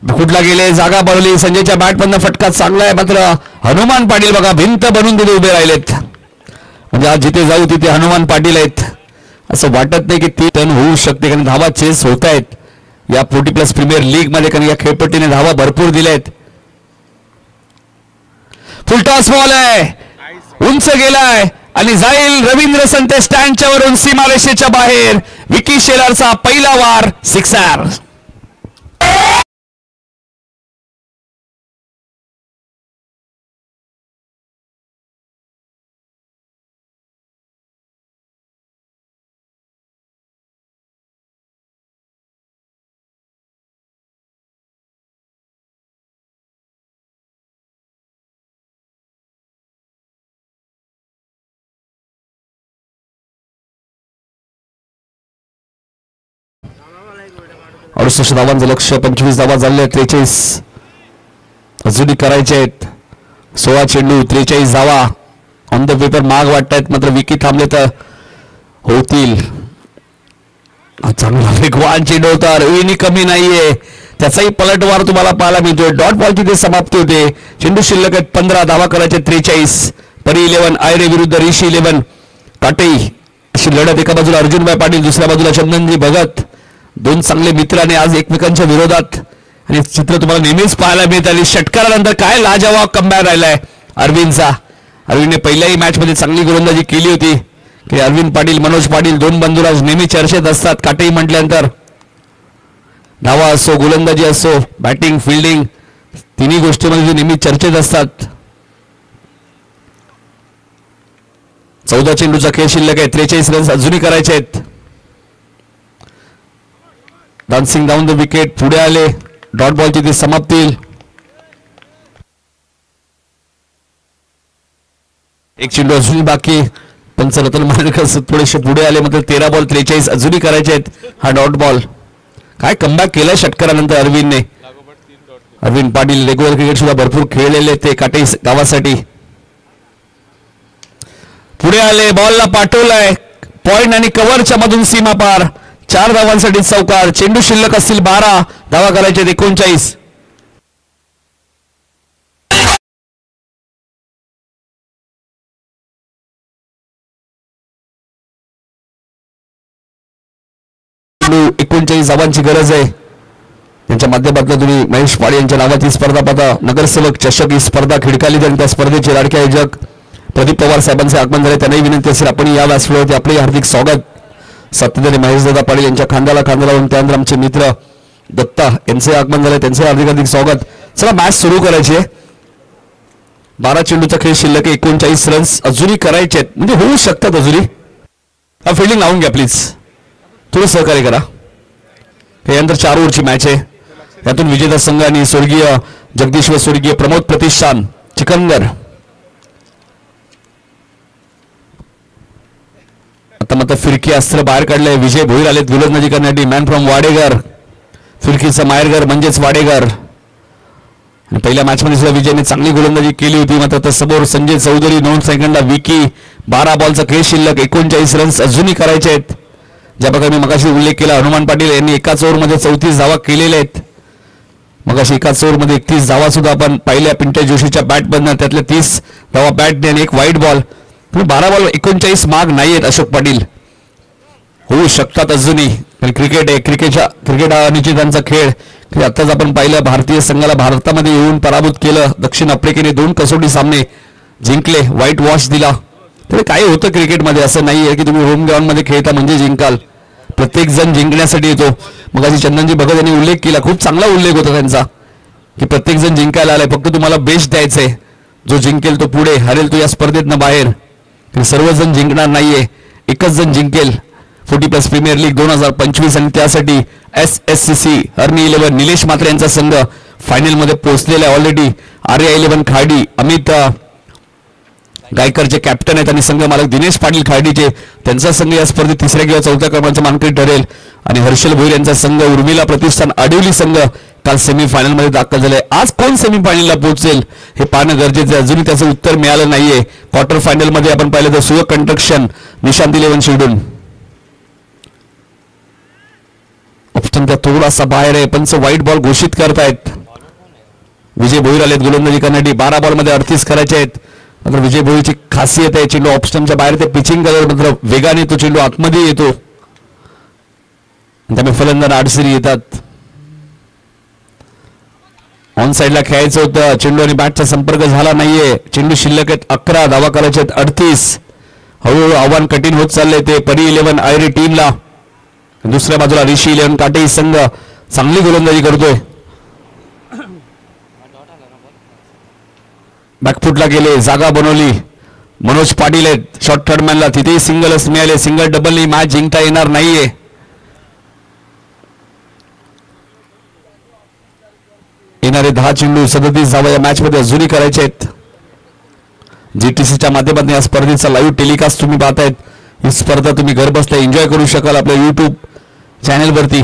कुठला गेले, जागा बनवली. संजयच्या बॅटमधनं फटका चांगला आहे, मात्र हनुमान पाटील बघा भिंत बनवून तिथे उभे राहिलेत. म्हणजे आज जिथे जाऊ तिथे हनुमान पाटील आहेत. असं वाटत नाही की ती टर्न होऊ शकते, कारण धावा चेस होत आहेत या 40+ प्रीमियर लीग मध्ये. कारण या खेळपट्टीने धावा भरपूर दिल्या आहेत. फुलटॉस बॉल आहे, उंच गेलाय आणि जाईल रवींद्र संते स्टँडच्या वरून सीमारेषेच्या बाहेर. विकी शेलारचा पहिला वार, सिक्सर. अडुसष्ट धावांचं लक्ष, 25 धावा झाले, 43 अजूनही करायचे आहेत. 16 चेंडू 43 धावा ऑन द पेपर माग वाटतायत, मात्र विकी थांबले तर होतील. चांगला वेगवान चेंडू होता, रवीनी कमी नाहीये, त्याचाही पलटवार तुम्हाला पाहायला मिळतोय. डॉट बॉलची ते समाप्ती होते. चेंडू शिल्लक आहेत 15, धावा करायचे 43. परी 11 आयरे विरुद्ध ऋषी 11 काटे अशी लढत. एका बाजूला अर्जुनभाई पाटील, दुसऱ्या बाजूला चंदनजी भगत, दोन चांगले मित्र आणि आज एकमेकांच्या विरोधात. आणि चित्र तुम्हाला नेहमीच पाहायला मिळत. आणि षटकारानंतर काय लाजवाब कमबॅक राहिलाय अरविंदचा. अरविंदने पहिल्याही मॅच मध्ये चांगली गोलंदाजी केली होती. की अरविंद पाटील, मनोज पाटील दोन बंधुराज नेहमी चर्चेत असतात. काटेही म्हटल्यानंतर धावा असो, गोलंदाजी असो, बॅटिंग, फिल्डिंग, तिन्ही गोष्टींमध्ये नेहमी चर्चेत असतात. 14 चेंडूचा खेळ शिल्लक आहे, 43 रन्स अजूनही करायचे आहेत. डान्सिंग डाऊन द विकेट पुढे आले. डॉट बॉलची ती समाप्ती. एक चेंडू अजूनही बाकी. पंच रतन मानेकर थोडेसे पुढे आले, मात्र 13 बॉल 43 अजूनही करायचे आहेत. हा डॉट बॉल काय कमबॅक केला षटकारानंतर अरविंदने. अरविंद पाटील रेग्युलर क्रिकेट सुद्धा भरपूर खेळलेले ते काटे गावासाठी. पुढे आले, बॉलला पाठवलाय पॉइंट आणि कव्हरच्या मधून सीमा पार. 4 धावांसाठी चौकार. चेंडू शिल्लक असतील 12, धावा करायचे 39. चेंडू 39 धावांची गरज आहे. त्यांच्या माध्यमातून तुम्ही महेश पाडे यांच्या नावाची स्पर्धा पाहता. नगरसेवक चषक ही स्पर्धा खिडकाली आणि त्या स्पर्धेचे लाडके आयोजक प्रदीप पवार साहेबांचे आगमन झाले. त्यांनाही विनंती असेल आपण या व्यासपीठावरती आपले हार्दिक स्वागत. सातत्याने महेशदादा पाटील यांच्या खांद्याला खांदा लावून त्यानंतर आमचे मित्र दत्ता यांचे आगमन झाले, त्यांचे हार्दिक स्वागत. चला मॅच सुरू करायची आहे. 12 चेंडूचा खेळ शिल्लक 39 रन्स अजूनही करायचे आहेत, म्हणजे होऊ शकतात अजूनही. हा फिल्डिंग लावून घ्या प्लीज, थोडं सहकार्य करा. यानंतर 4 ओव्हरची मॅच आहे. यातून विजेता संघ आणि स्वर्गीय जगदीश व स्वर्गीय प्रमोद प्रतिष्ठान चिकनगर. आता मात्र फिरकी अस्त्र बाहेर काढले. विजय भोईर आलेत गोलंदाजी करण्यासाठी. मॅन फ्रॉम वाडेगर, फिरकीचा माहेरघर म्हणजेच वाडेगर. आणि पहिल्या मॅच मध्ये सुद्धा विजयने चांगली गोलंदाजी केली होती. मात्र आता समोर संजय चौधरी 9 सेकंडला विकी. 12 बॉलचा खेळ शिल्लक 39 रन्स अजूनही करायचे आहेत. ज्या प्रकारे मी मगाशी उल्लेख केला, हनुमान पाटील यांनी एकाच ओव्हरमध्ये 34 धावा केलेल्या आहेत. मगाशी एकाच ओव्हरमध्ये 31 धावा सुद्धा आपण पाहिल्या पिंट्या जोशीच्या बॅटमधनं. त्यातल्या 30 धावा बॅटने आणि एक वाईट बॉल. 12 बॉल 39 माग नाही आहेत. अशोक पाटील होऊ शकतात अजूनही. क्रिकेट आहे, क्रिकेट हा निश्चितांचा खेळ. आताच आपण पाहिलं भारतीय संघाला भारतामध्ये येऊन पराभूत केलं. दक्षिण आफ्रिकेने 2 कसोटी सामने जिंकले, व्हाईट वॉश दिला. तर काय होतं क्रिकेटमध्ये, असं नाही आहे की तुम्ही होम ग्राउंड मध्ये खेळता म्हणजे जिंकाल. प्रत्येक जण जिंकण्यासाठी येतो. मग अशी चंदनजी भगत यांनी उल्लेख केला, खूप चांगला उल्लेख होता त्यांचा, की प्रत्येक जण जिंकायला आलाय, फक्त तुम्हाला बेस्ट द्यायचंय. जो जिंकेल तो पुढे, हरेल तो या स्पर्धेतनं बाहेर. सर्वजण जिंकणार नाहीये, एकच जण जिंकेल. 40+ प्रीमियर लीग 2025 आणि त्यासाठी SSCC हर्नी 11 निलेश मात्रे यांचा संघ फायनल मध्ये पोहोचलेला आहे ऑलरेडी. आर्या 11 खाडी अमित गायकरचे कॅप्टन आहेत आणि संघ मालक दिनेश पाटील खाडीचे. त्यांचा संघ या स्पर्धेत 3ऱ्या किंवा 4थ्या क्रमांकाचा मानकरी ठरेल. आणि हर्षल भोईर यांचा संघ उर्मिला प्रतिष्ठान आडिवली संघ काल सेमीफायनल मध्ये दाखल झाले. आज कोण सेमीफायनलला पोहोचेल हे पाहणं गरजेचं आहे. अजूनही त्याचं उत्तर मिळालं नाहीये. क्वार्टर फायनल मध्ये आपण पाहिलं तर सुयोग कंस्ट्रक्शन निशांत 11 शिडून ऑप्शन त्या थोडासा बाहेर आहे. पंच व्हाईट बॉल घोषित करतायत. विजय भोईर आलेत गोलंदाजी करण्यासाठी. 12 बॉल मध्ये 38 करायचे आहेत. मात्र विजय भोईरची खासियत आहे, चेंडू ऑप्शनच्या बाहेर ते पिचिंग करत मात्र वेगाने तो चेंडू आतमध्ये येतो. त्यामुळे फलंदाज आडसरी येतात. ऑन साईडला खेळायचं होतं. चेंडू आणि बॅटचा संपर्क झाला नाहीये. चेंडू शिल्लक आहेत 11, धावा करायचे आहेत 38. हळूहळू आव्हान कठीण होत चाललंय ते परी 11 आयरी टीमला. दुसऱ्या बाजूला ऋषी 11 काटे संघ चांगली गोलंदाजी करतोय. बॅकफुटला गेले, जागा बनवली. मनोज पाटील आहेत शॉर्ट थर्ड मॅनला. तिथेही सिंगलच मिळाले. सिंगल डबलनी मॅच जिंकता येणार नाहीये. येणारे 10 चेंडू 37 धावा या मॅच मध्ये अजूनही करायचे आहेत. GTCच्या माध्यमातून या स्पर्धेचा लाईव्ह टेलिकास्ट तुम्ही पाहतायत. ही स्पर्धा तुम्ही घर बसल्या एन्जॉय करू शकाल आपल्या YouTube चॅनलवरती,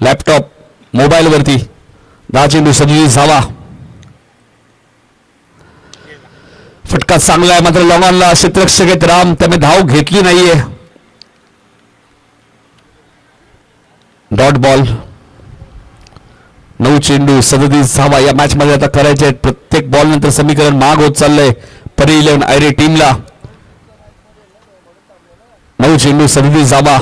लॅपटॉप, मोबाईलवरती. 10 चेंडू 37 धावा. फटका चांगला आहे मात्र लॉंगॉनला क्षेत्ररक्षक आहेत राम, त्याने धाव घेतली नाहीये. Dot ball. 9 चेंडू 37 धावा या मॅच मध्ये आता करायचे आहेत. प्रत्येक बॉल नंतर समीकरण माग होत चाललंय परी 11 आयरे टीमला. 9 चेंडू 37 धावा.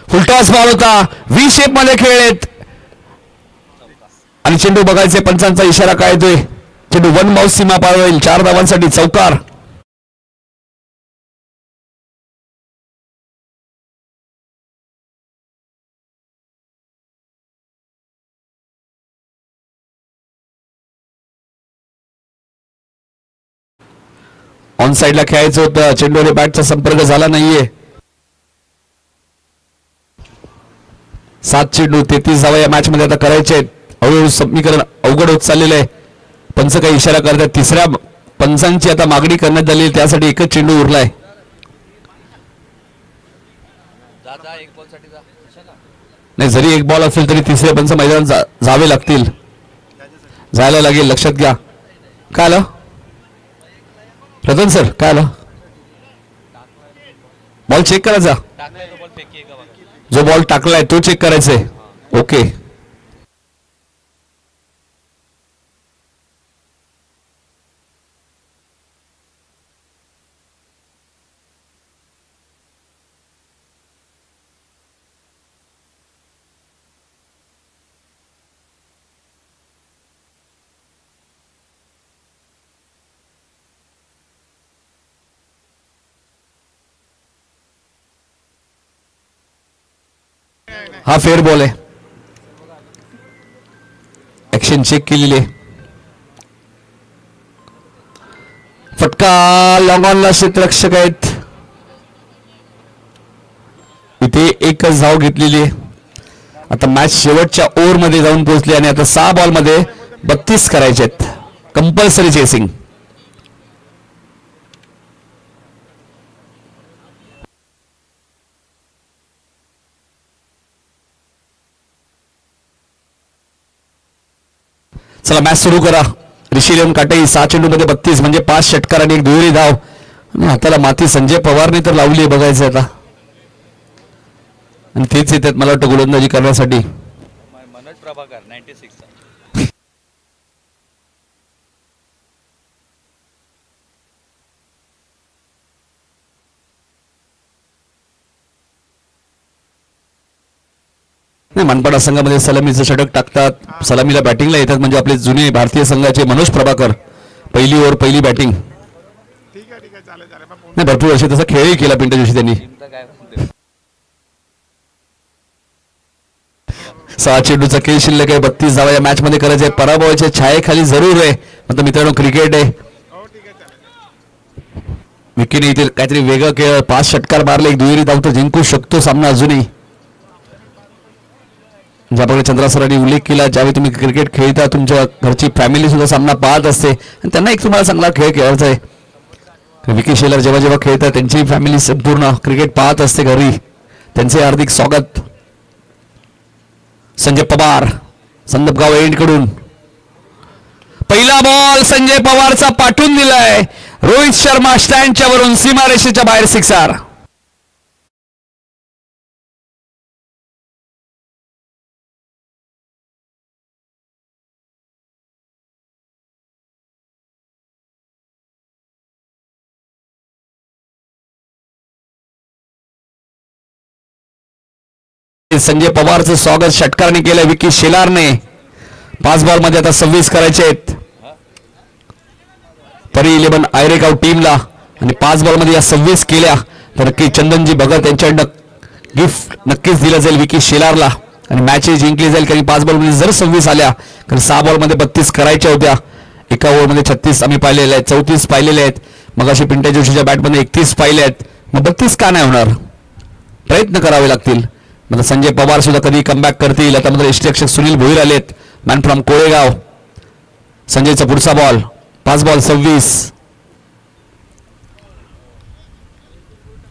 फुलटॉस बॉल होता, व्ही शेप मध्ये खेळलेत आणि चेंडू बघायचे. पंचांचा इशारा काय येतोय. चेंडू 1 माऊस सीमा पार होईल. 4 धावांसाठी चौकार. ऑन साईडला खेळायचं होतं. चेंडू आणि बॅटचा संपर्क झाला नाहीये. 7 चेंडू 33 धावा या मॅच मध्ये आता करायचे आहेत. हळूहळू समीकरण अवघड होत चाललेलं आहे. पंच काही इशारा करतात. 3ऱ्या पंचांची आता मागणी करण्यात आली त्यासाठी एकच चेंडू उरलाय. नाही जरी एक बॉल असेल तरी तिसरे पंच मैदानात जावे लागतील, जायला लागेल. लक्षात घ्या. काय आलं रतन सर, काय आलं? बॉल चेक करायचा, जो बॉल टाकलाय तो चेक करायचा आहे. ओके. हा फेअर बॉल आहे. ऍक्शन चेक केलेली आहे. फटका लॉंग ऑनला क्षेत्ररक्षक आहेत. इथे एकच धाव घेतलेली आहे. आता मॅच शेवटच्या ओव्हरमध्ये जाऊन पोहोचली आणि आता 6 बॉलमध्ये 32 करायचे आहेत. Compulsory chasing. चला मॅच सुरू करा. ऋषी लेवन काटे 6 चेंडूमध्ये 32 म्हणजे 5 षटकार आणि 1 दुहेरी धाव. आणि हाताला माती संजय पवारने तर लावली आहे, बघायचं आता. आणि तेच येतात मला वाटतं गोलंदाजी करण्यासाठी. मनोज प्रभाकर 96. नाही मनपाडा संघामध्ये सलामीचं षटक टाकतात, सलामीला बॅटिंगला येतात म्हणजे आपले जुने भारतीय संघाचे मनोज प्रभाकर. पहिली ओव्हर पहिली बॅटिंग. नाही भरपूर वर्षी तसा खेळही केला पिंट्या जोशी त्यांनी. 6 चेंडूचा खेळ शिल्लक आहे. 32 धावा या मॅच मध्ये करायचे. पराभवाच्या छायेखाली जरूर आहे. आता मित्रांनो क्रिकेट आहे. विकीने इथे काहीतरी वेगळं खेळ. 5 षटकार मारले, 1 दुहेरी धाव तर जिंकू शकतो सामना अजूनही. ज्याप्रकारे चंद्रा सरांनी उल्लेख केला, ज्यावेळी तुम्ही क्रिकेट खेळता तुमच्या घरची फॅमिली सुद्धा सामना पाहत असते आणि त्यांना एक तुम्हाला चांगला खेळ खेळायचा आहे. विकी शेलर जेव्हा जेव्हा खेळतात त्यांची फॅमिली संपूर्ण क्रिकेट पाहत असते घरी. त्यांचे हार्दिक स्वागत. संजय पवार संदपगाव एंड कडून पहिला बॉल संजय पवारचा पाठवून दिलाय. रोहित शर्मा स्टँडच्या वरून सीमारेषेच्या बाहेर 6. संजय पवारचं स्वागत षटकारने केलं विकी शेलारने. 5 बॉलमध्ये आता 26 करायचे आहेत परी 11 आयरेगाव टीमला. आणि 5 बॉलमध्ये या 26 केल्या तर नक्की चंदनजी भगत यांच्याकडनं गिफ्ट नक्कीच दिलं जाईल विकी शेलारला आणि मॅच जिंकली जाईल. कारण 5 बॉलमध्ये जर 26 आल्या तर 6 बॉलमध्ये 32 करायच्या होत्या. एका ओव्हरमध्ये 36 आम्ही पाहिलेले आहेत, 34 पाहिलेले आहेत. मग अशी पिंट्या जोशीच्या बॅटमध्ये 31 पाहिले आहेत. मग 32 का नाही होणार? प्रयत्न करावे लागतील. म्हणजे संजय पवार सुद्धा कधी कमबॅक करतील. आता मात्र यष्टीरक्षक सुनील भोईर आलेत, मॅन फ्रॉम कोळेगाव. संजयचा पुढचा बॉल 5 बॉल 26.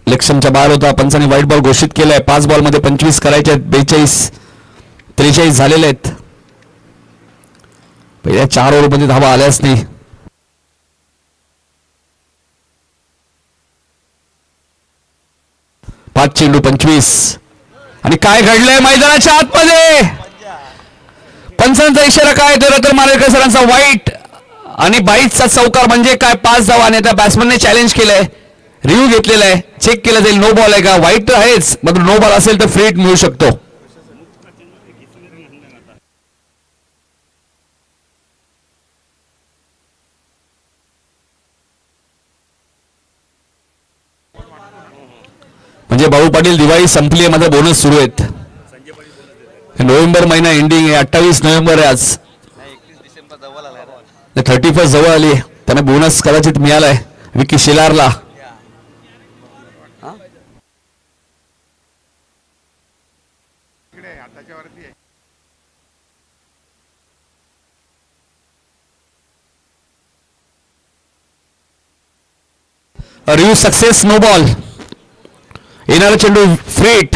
इलेक्शनच्या बाहेर होता, पंचांनी व्हाईट बॉल घोषित केलाय. 5 बॉलमध्ये 25 करायचे आहेत. 42-43 झालेले आहेत. पहिल्या 4 ओव्हरमध्ये धावा आल्याच नाही. पाच चेंडू 25. आणि काय घडलंय मैदानाच्या आतमध्ये? पंचांचा इशारा काय येतो? रतन मारेकर सरांचा वाईट आणि 22चा चौकार म्हणजे काय? 5 धावा. आणि त्या बॅट्समनने चॅलेंज केलंय, रिव्ह्यू घेतलेला आहे, चेक केलं जाईल नो बॉल आहे का. वाईट तर आहेच, मात्र नो बॉल असेल तर फ्री हिट मिळू शकतो. म्हणजे भाऊ पाटील दिवाळी संपली आहे, माझा बोनस सुरू आहेत. नोव्हेंबर महिना एंडिंग आहे, 28 नोव्हेंबर आहे आज. 31 जवळ आली, त्यांना बोनस कदाचित मिळालाय विकी शेलारला. Review success, no ball. येणारा चेंडू फ्रीट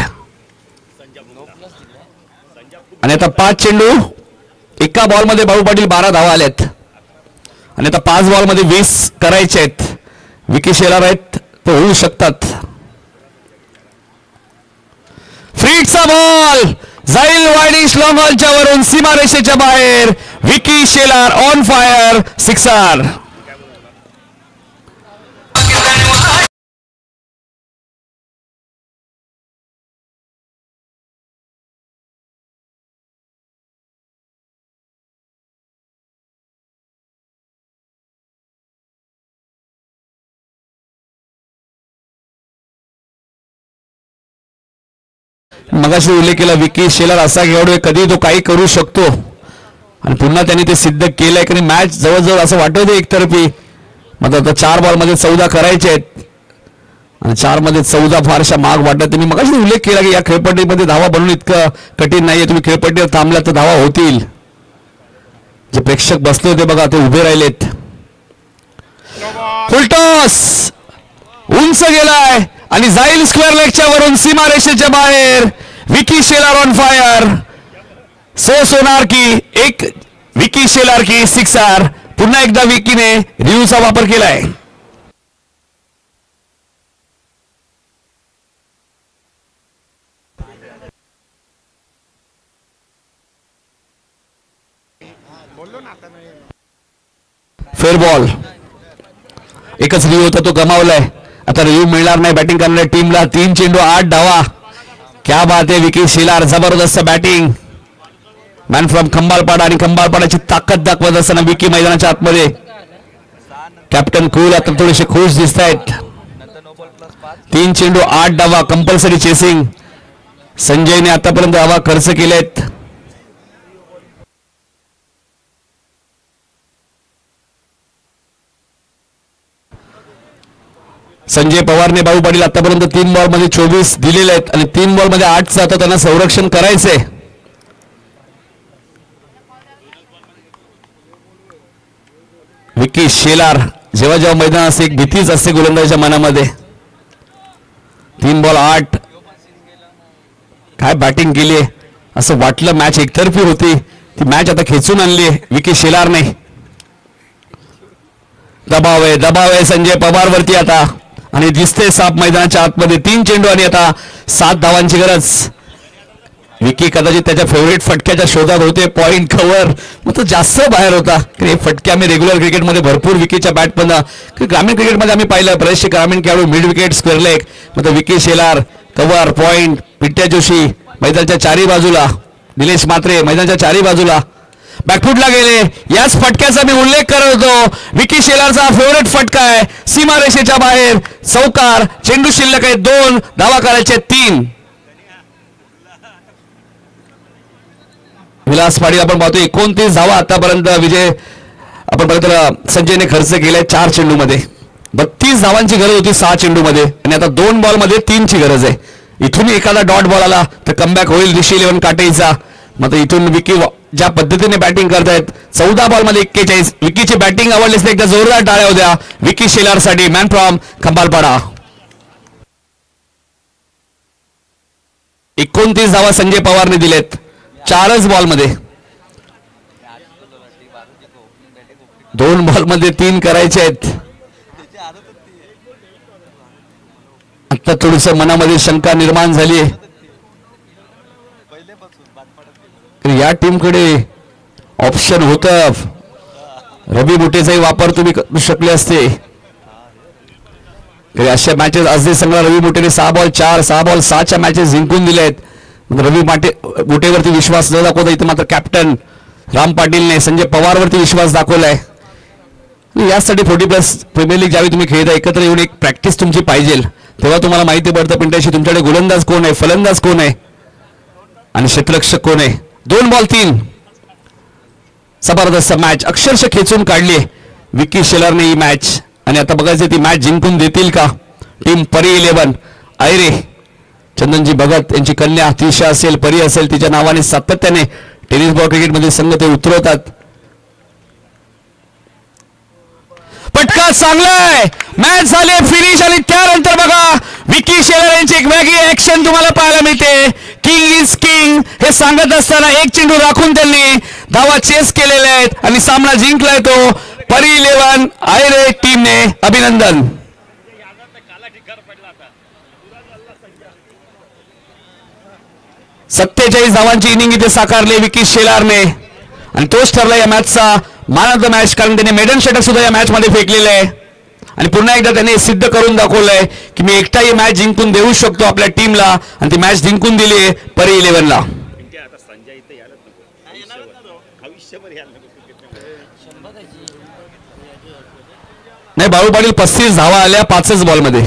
आणि आता 5 चेंडू. एका बॉलमध्ये भाऊ पाटील 12 धावा आल्यात आणि आता 5 बॉलमध्ये 20 करायचे आहेत. विकी शेलार आहेत तो होऊ शकतात. फ्रीटचा बॉल जाईल वाईडिश लॉंग बॉलच्या वरून सीमारेषेच्या बाहेर. Vicky Shelar on fire, sixer. मगाशी उल्लेख केला विकी शेलार असा खेळाडू कधी तो काही करू शकतो आणि पुन्हा त्यांनी ते सिद्ध केलंय की मॅच जवळजवळ असं वाटत एकतर्फी. मग आता 4 बॉलमध्ये 14 करायचे आहेत आणि 4 मध्ये 14 फारशा माग वाटत. मी मगाशी उल्लेख केला की या खेळपट्टीमध्ये धावा बनवून इतकं कठीण नाहीये. तुम्ही खेळपट्टीवर थांबला तर धावा होतील. जे प्रेक्षक बसले होते बघा ते उभे राहिलेत. फुलटॉस उंच गेलाय आणि जाईल स्क्वेअर लेगच्या वरून सीमारेषेच्या बाहेर. Vicky Shelar on fire. सोनार की एक विकी शेलार की सिक्सर. पुन्हा एकदा विकीने रिव्ह्यूचा वापर केलाय. Fair ball. एकच रिव्ह्यू होता तो गमावलाय. आता रिव्ह्यू मिळणार नाही बॅटिंग करणाऱ्या टीमला. 3 चेंडू 8 धावा. क्या बात आहे. विकी शेलार जबरदस्त बॅटिंग. मॅन फ्रॉम खंबालपाडा आणि खंबालपाडाची ताकद दाखवत असताना विकी मैदानाच्या आतमध्ये. कॅप्टन कूल आता थोडेसे खुश दिसत आहेत. 3 चेंडू 8 धावा कंपल्सरी चेसिंग. संजयने आतापर्यंत धावा खर्च केलेत. संजय पवारने भाऊ पाटील आतापर्यंत 3 बॉलमध्ये 24 दिलेले आहेत आणि 3 बॉलमध्ये 8चं आता त्यांना संरक्षण करायचंय. विकी शेलार जेव्हा जेव्हा मैदान असते एक भीतीच असते गोलंदाजाच्या मनामध्ये. 3 बॉल 8 काय बॅटिंग केली असं वाटलं. मॅच एकतर्फी होती ती मॅच आता खेचून आणली विकी शेलारने. दबाव आहे संजय पवार वरती आता आणि दिसते साप मैदानाच्या आतमध्ये. 3 चेंडू आणि आता 7 धावांची गरज. विकी कदाचित त्याच्या फेवरेट फटक्याच्या शोधात होते. पॉइंट कव्हर मग तो जास्त बाहेर होता. फटके आम्ही रेग्युलर क्रिकेटमध्ये भरपूर विकीच्या बॅटमधून ग्रामीण क्रिकेटमध्ये आम्ही पाहिलं. बरेचसे ग्रामीण खेळाडू मिड विकेट स्क्वेअर लेग. मग विकी शेलार कव्हर पॉइंट. पिट्या जोशी मैदानाच्या 4ही बाजूला. निलेश मात्रे मैदानाच्या 4ही बाजूला. बॅकफुटला गेले. याच फटक्याचा मी उल्लेख करत होतो. विकी शेलारचा फेवरेट फटका आहे. सीमारेषेच्या बाहेर चौकार. चेंडू शिल्लक आहे 2 धावा करायचे 3. विलास पाटील आपण पाहतो 29 धावा आतापर्यंत विजय आपण बघितलं संजयने खर्च केलाय 4 चेंडूमध्ये. 32 धावांची गरज होती 6 चेंडूमध्ये आणि आता 2 बॉलमध्ये 3 ची गरज आहे. इथून एखादा डॉट बॉल आला तर कमबॅक होईल ऋषी 11 काटेचा. मग इथून विकी ज्या पद्धतीने बॅटिंग करतायत 14 बॉलमध्ये 41. विकीची बॅटिंग आवडलीच नाही. एकदा जोरदार टाळ्या होत्या विकी शेलारसाठी. Man from Khambalpada. 29 धावा संजय पवारने दिलेत 4च बॉलमध्ये. 2 बॉलमध्ये 3 करायचे आहेत. आता थोडस मनामध्ये शंका निर्माण झाली. या टीमकडे ऑप्शन होतं. रवी बुटेचाही वापर तुम्ही करू शकले असते. अशा मॅचेस आज संघाला रवी बुटेने 6 बॉल 4 6 बॉल 6च्या मॅचेस जिंकून दिल्या आहेत. रवी बुटेवरती विश्वास न दाखवता इथं मात्र कॅप्टन राम पाटीलने संजय पवारवरती विश्वास दाखवलाय. यासाठी 40+ प्रीमियर लीग ज्यावेळी तुम्ही खेळता एकत्र येऊन एक प्रॅक्टिस तुमची पाहिजे. तेव्हा तुम्हाला माहिती पडतं पिंट्याशी तुमच्याकडे गोलंदाज कोण आहे, फलंदाज कोण आहे आणि क्षेत्ररक्षक कोण आहे. 2 बॉल 3. जबरदस्त मॅच अक्षरशः खेचून काढली विकी शेलारने ही मॅच. आणि आता बघायचं ती मॅच जिंकून देतील का टीम परी 11. आयरे चंदनजी भगत यांची कन्या तिशा असेल परी असेल तिच्या नावाने सातत्याने टेनिस बॉल क्रिकेटमध्ये संघ ते उतरवतात. फटका चांगलाय, मॅच झाली फिनिश. आणि त्यानंतर बघा विकी शेलर यांची एक वेगळी ऍक्शन तुम्हाला पाहायला मिळते. किंग इज किंग हे सांगत असताना एक चेंडू राखून त्यांनी धावा चेस केलेल्या आहेत आणि सामना जिंकलाय तो परी 11 आयरे टीमने. अभिनंदन. सत्तेचाळीस धावांची इनिंग इथे साकारली विकी शेलारने आणि तोच ठरला या मॅचचा मॅन ऑफ द मॅच, कारण त्याने मेडन षटक सुद्धा या मॅच मध्ये फेकलेलं आहे आणि पुन्हा एकदा त्याने सिद्ध करून दाखवलंय की मी एकटा ही मॅच जिंकून देऊ शकतो आपल्या टीमला आणि ती मॅच जिंकून दिली परी 11 ला. नाही, बाळू पाटील 35 धावा आल्या 5च बॉलमध्ये.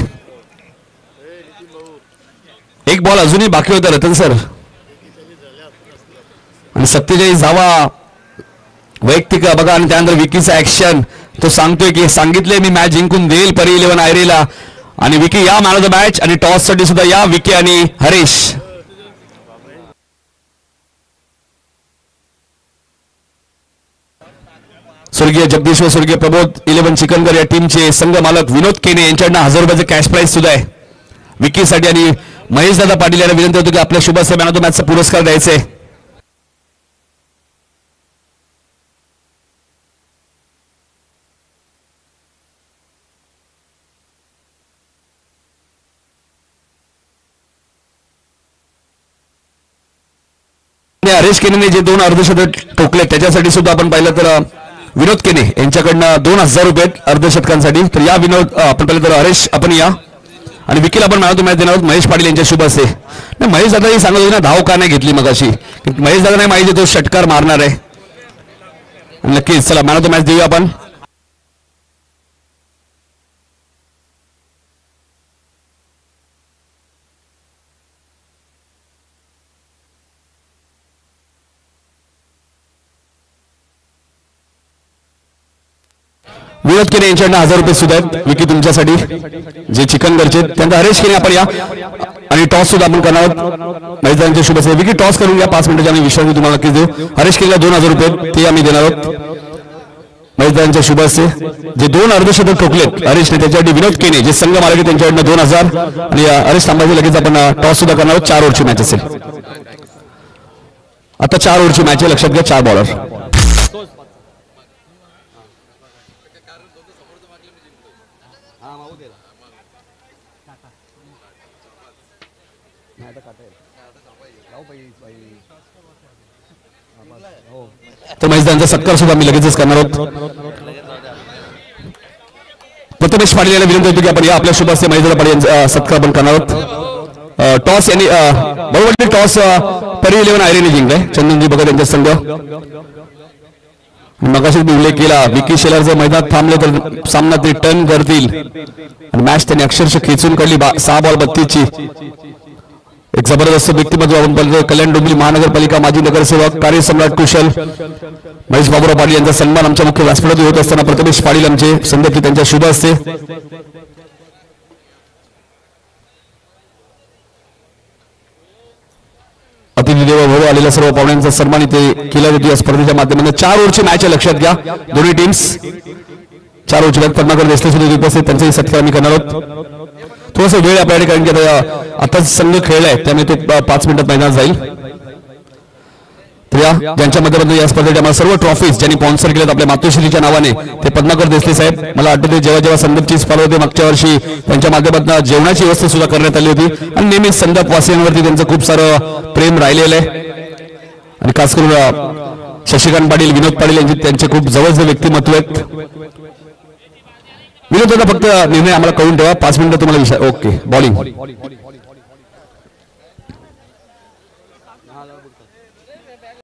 एक बॉल अजूनही बाकी होता रतन सर आणि 47 धावा वैयक्तिक बघा. आणि त्यानंतर विकीचा ऍक्शन, तो सांगतोय की सांगितले मी मॅच जिंकून देईल परी 11 आयरेला. आणि विकी या मॅन ऑफ द मॅच आणि टॉस साठी सुद्धा या विकी आणि हरीश. स्वर्गीय जगदीश्वर, स्वर्गीय प्रबोध 11 चिकनकर या टीमचे संघ मालक विनोद केने यांच्याकडनं 1000 रुपयाचे कॅश प्राइज सुद्धा आहे विकीसाठी. आणि महेश दादा पाटील यांना विनंती होती की आपल्या शुभस्य मॅन ऑफ द मॅचचा पुरस्कार द्यायचे. हरीश केने जे 2 अर्धशतक ठोकले त्याच्यासाठी सुद्धा आपण पाहिलं तर विनोद केने यांच्याकडनं 2000 रुपये अर्धशतकांसाठी. तर या विनोद आपण पाहिलं तर हरीश आपण या आणि विकीला आपण मॅन ऑफ द मॅच देणार आहोत महेश पाटील यांच्या शुभ हस्ते. महेश दादा ही सांगत होती ना धाव का नाही घेतली मग अशी, महेश दादा नाही माहिती तो षटकार मारणार आहे. नक्कीच चला मॅन ऑफ द मॅच देऊया आपण. विनोद केने यांच्याकडनं 1000 रुपये सुद्धा आहेत विकी तुमच्यासाठी जे चिकनगरचे. त्यानंतर हरीश केने आपण या आणि टॉस सुद्धा आपण करणार आहोत मैदानाच्या शुभ असेल. विकी टॉस करून घ्या 5 मिनिटाच्या आणि विश्रांती तुम्हाला नक्कीच देऊ. हरीश केनेला 2000 रुपये ते आम्ही देणार आहोत मैदानाच्या शुभ असे. जे 2 अर्धशतक ठोकलेत हरीशने त्याच्यासाठी विनोद केने जे संघ मालक त्यांच्याकडनं 2000 आणि हरीश तांबाजी लगेच आपण टॉस सुद्धा करणार आहोत. 4 ओव्हरची मॅच असेल. आता 4 ओव्हरची मॅच आहे, लक्षात घ्या 4 बॉलर. तर मैदानाचा सत्कार सुद्धा मी लगेचच करणार आहोत. प्रथमेश पाटील यांना विनंती होती की आपण या आपल्या शुभ असते महेंद्र पाटील यांचा सत्कार आपण करणार आहोत. टॉस यांनी बरोबर टॉस परी 11 आयरेने जिंकलाय चंदनजी भगत यांचा संघ. मगाशी मी उल्लेख केला विकी शेलर जर मैदानात थांबले तर सामना ते टर्न करतील आणि मॅच त्यांनी अक्षरशः खेचून काढली. 6 बॉल 32 ची एक जबरदस्त व्यक्तिमत्व आपण पाहिलं. कल्याण डोंबिवली महानगरपालिका माजी नगरसेवक कार्यसम्राट कुशल महेश बाबूराव पाटील यांचा सन्मान आमच्या मुख्य व्यासपीठावर होत असताना प्रथमेश पाटील आमचे संदर्भ त्यांच्या शुभ असते. अतिथी देव भव आलेल्या सर्व पाहुण्यांचा सन्मान इथे केला जातो या स्पर्धेच्या माध्यमातून. 4 ओव्हरची मॅच आहे, लक्षात घ्या दोन्ही टीम्स 4 ओव्हरची मॅच. पद्माकर देशले सुद्धा उपस्थित त्यांचाही सत्कार आम्ही करणार आहोत. थोडासा वेळ आपल्याकडे कारण की आता संघ खेळलाय त्यामुळे तो 5 मिनिटात मैदानात जाईल. तर ज्यांच्या माध्यमातून या स्पर्धेच्या आम्हाला सर्व ट्रॉफीज ज्यांनी स्पॉन्सर केल्यात आपल्या मातोश्रीच्या नावाने ते पद्माकर देशले साहेब. मला आठवते जेव्हा संदर्भची स्पर्धा होते मागच्या वर्षी त्यांच्या माध्यमातून जेवणाची व्यवस्था सुद्धा करण्यात आली होती आणि नेहमीच संदर्भ वासियांवरती त्यांचं खूप सारं प्रेम राहिलेलं आहे. आणि खास करून शशिकांत पाटील विनोद पाटील यांचे त्यांचे खूप जवळचे व्यक्तिमत्व आहेत. विनोद दादा फक्त निर्णय आम्हाला कळून ठेवा 5 मिनिटं तुम्हाला विषय. Okay bowling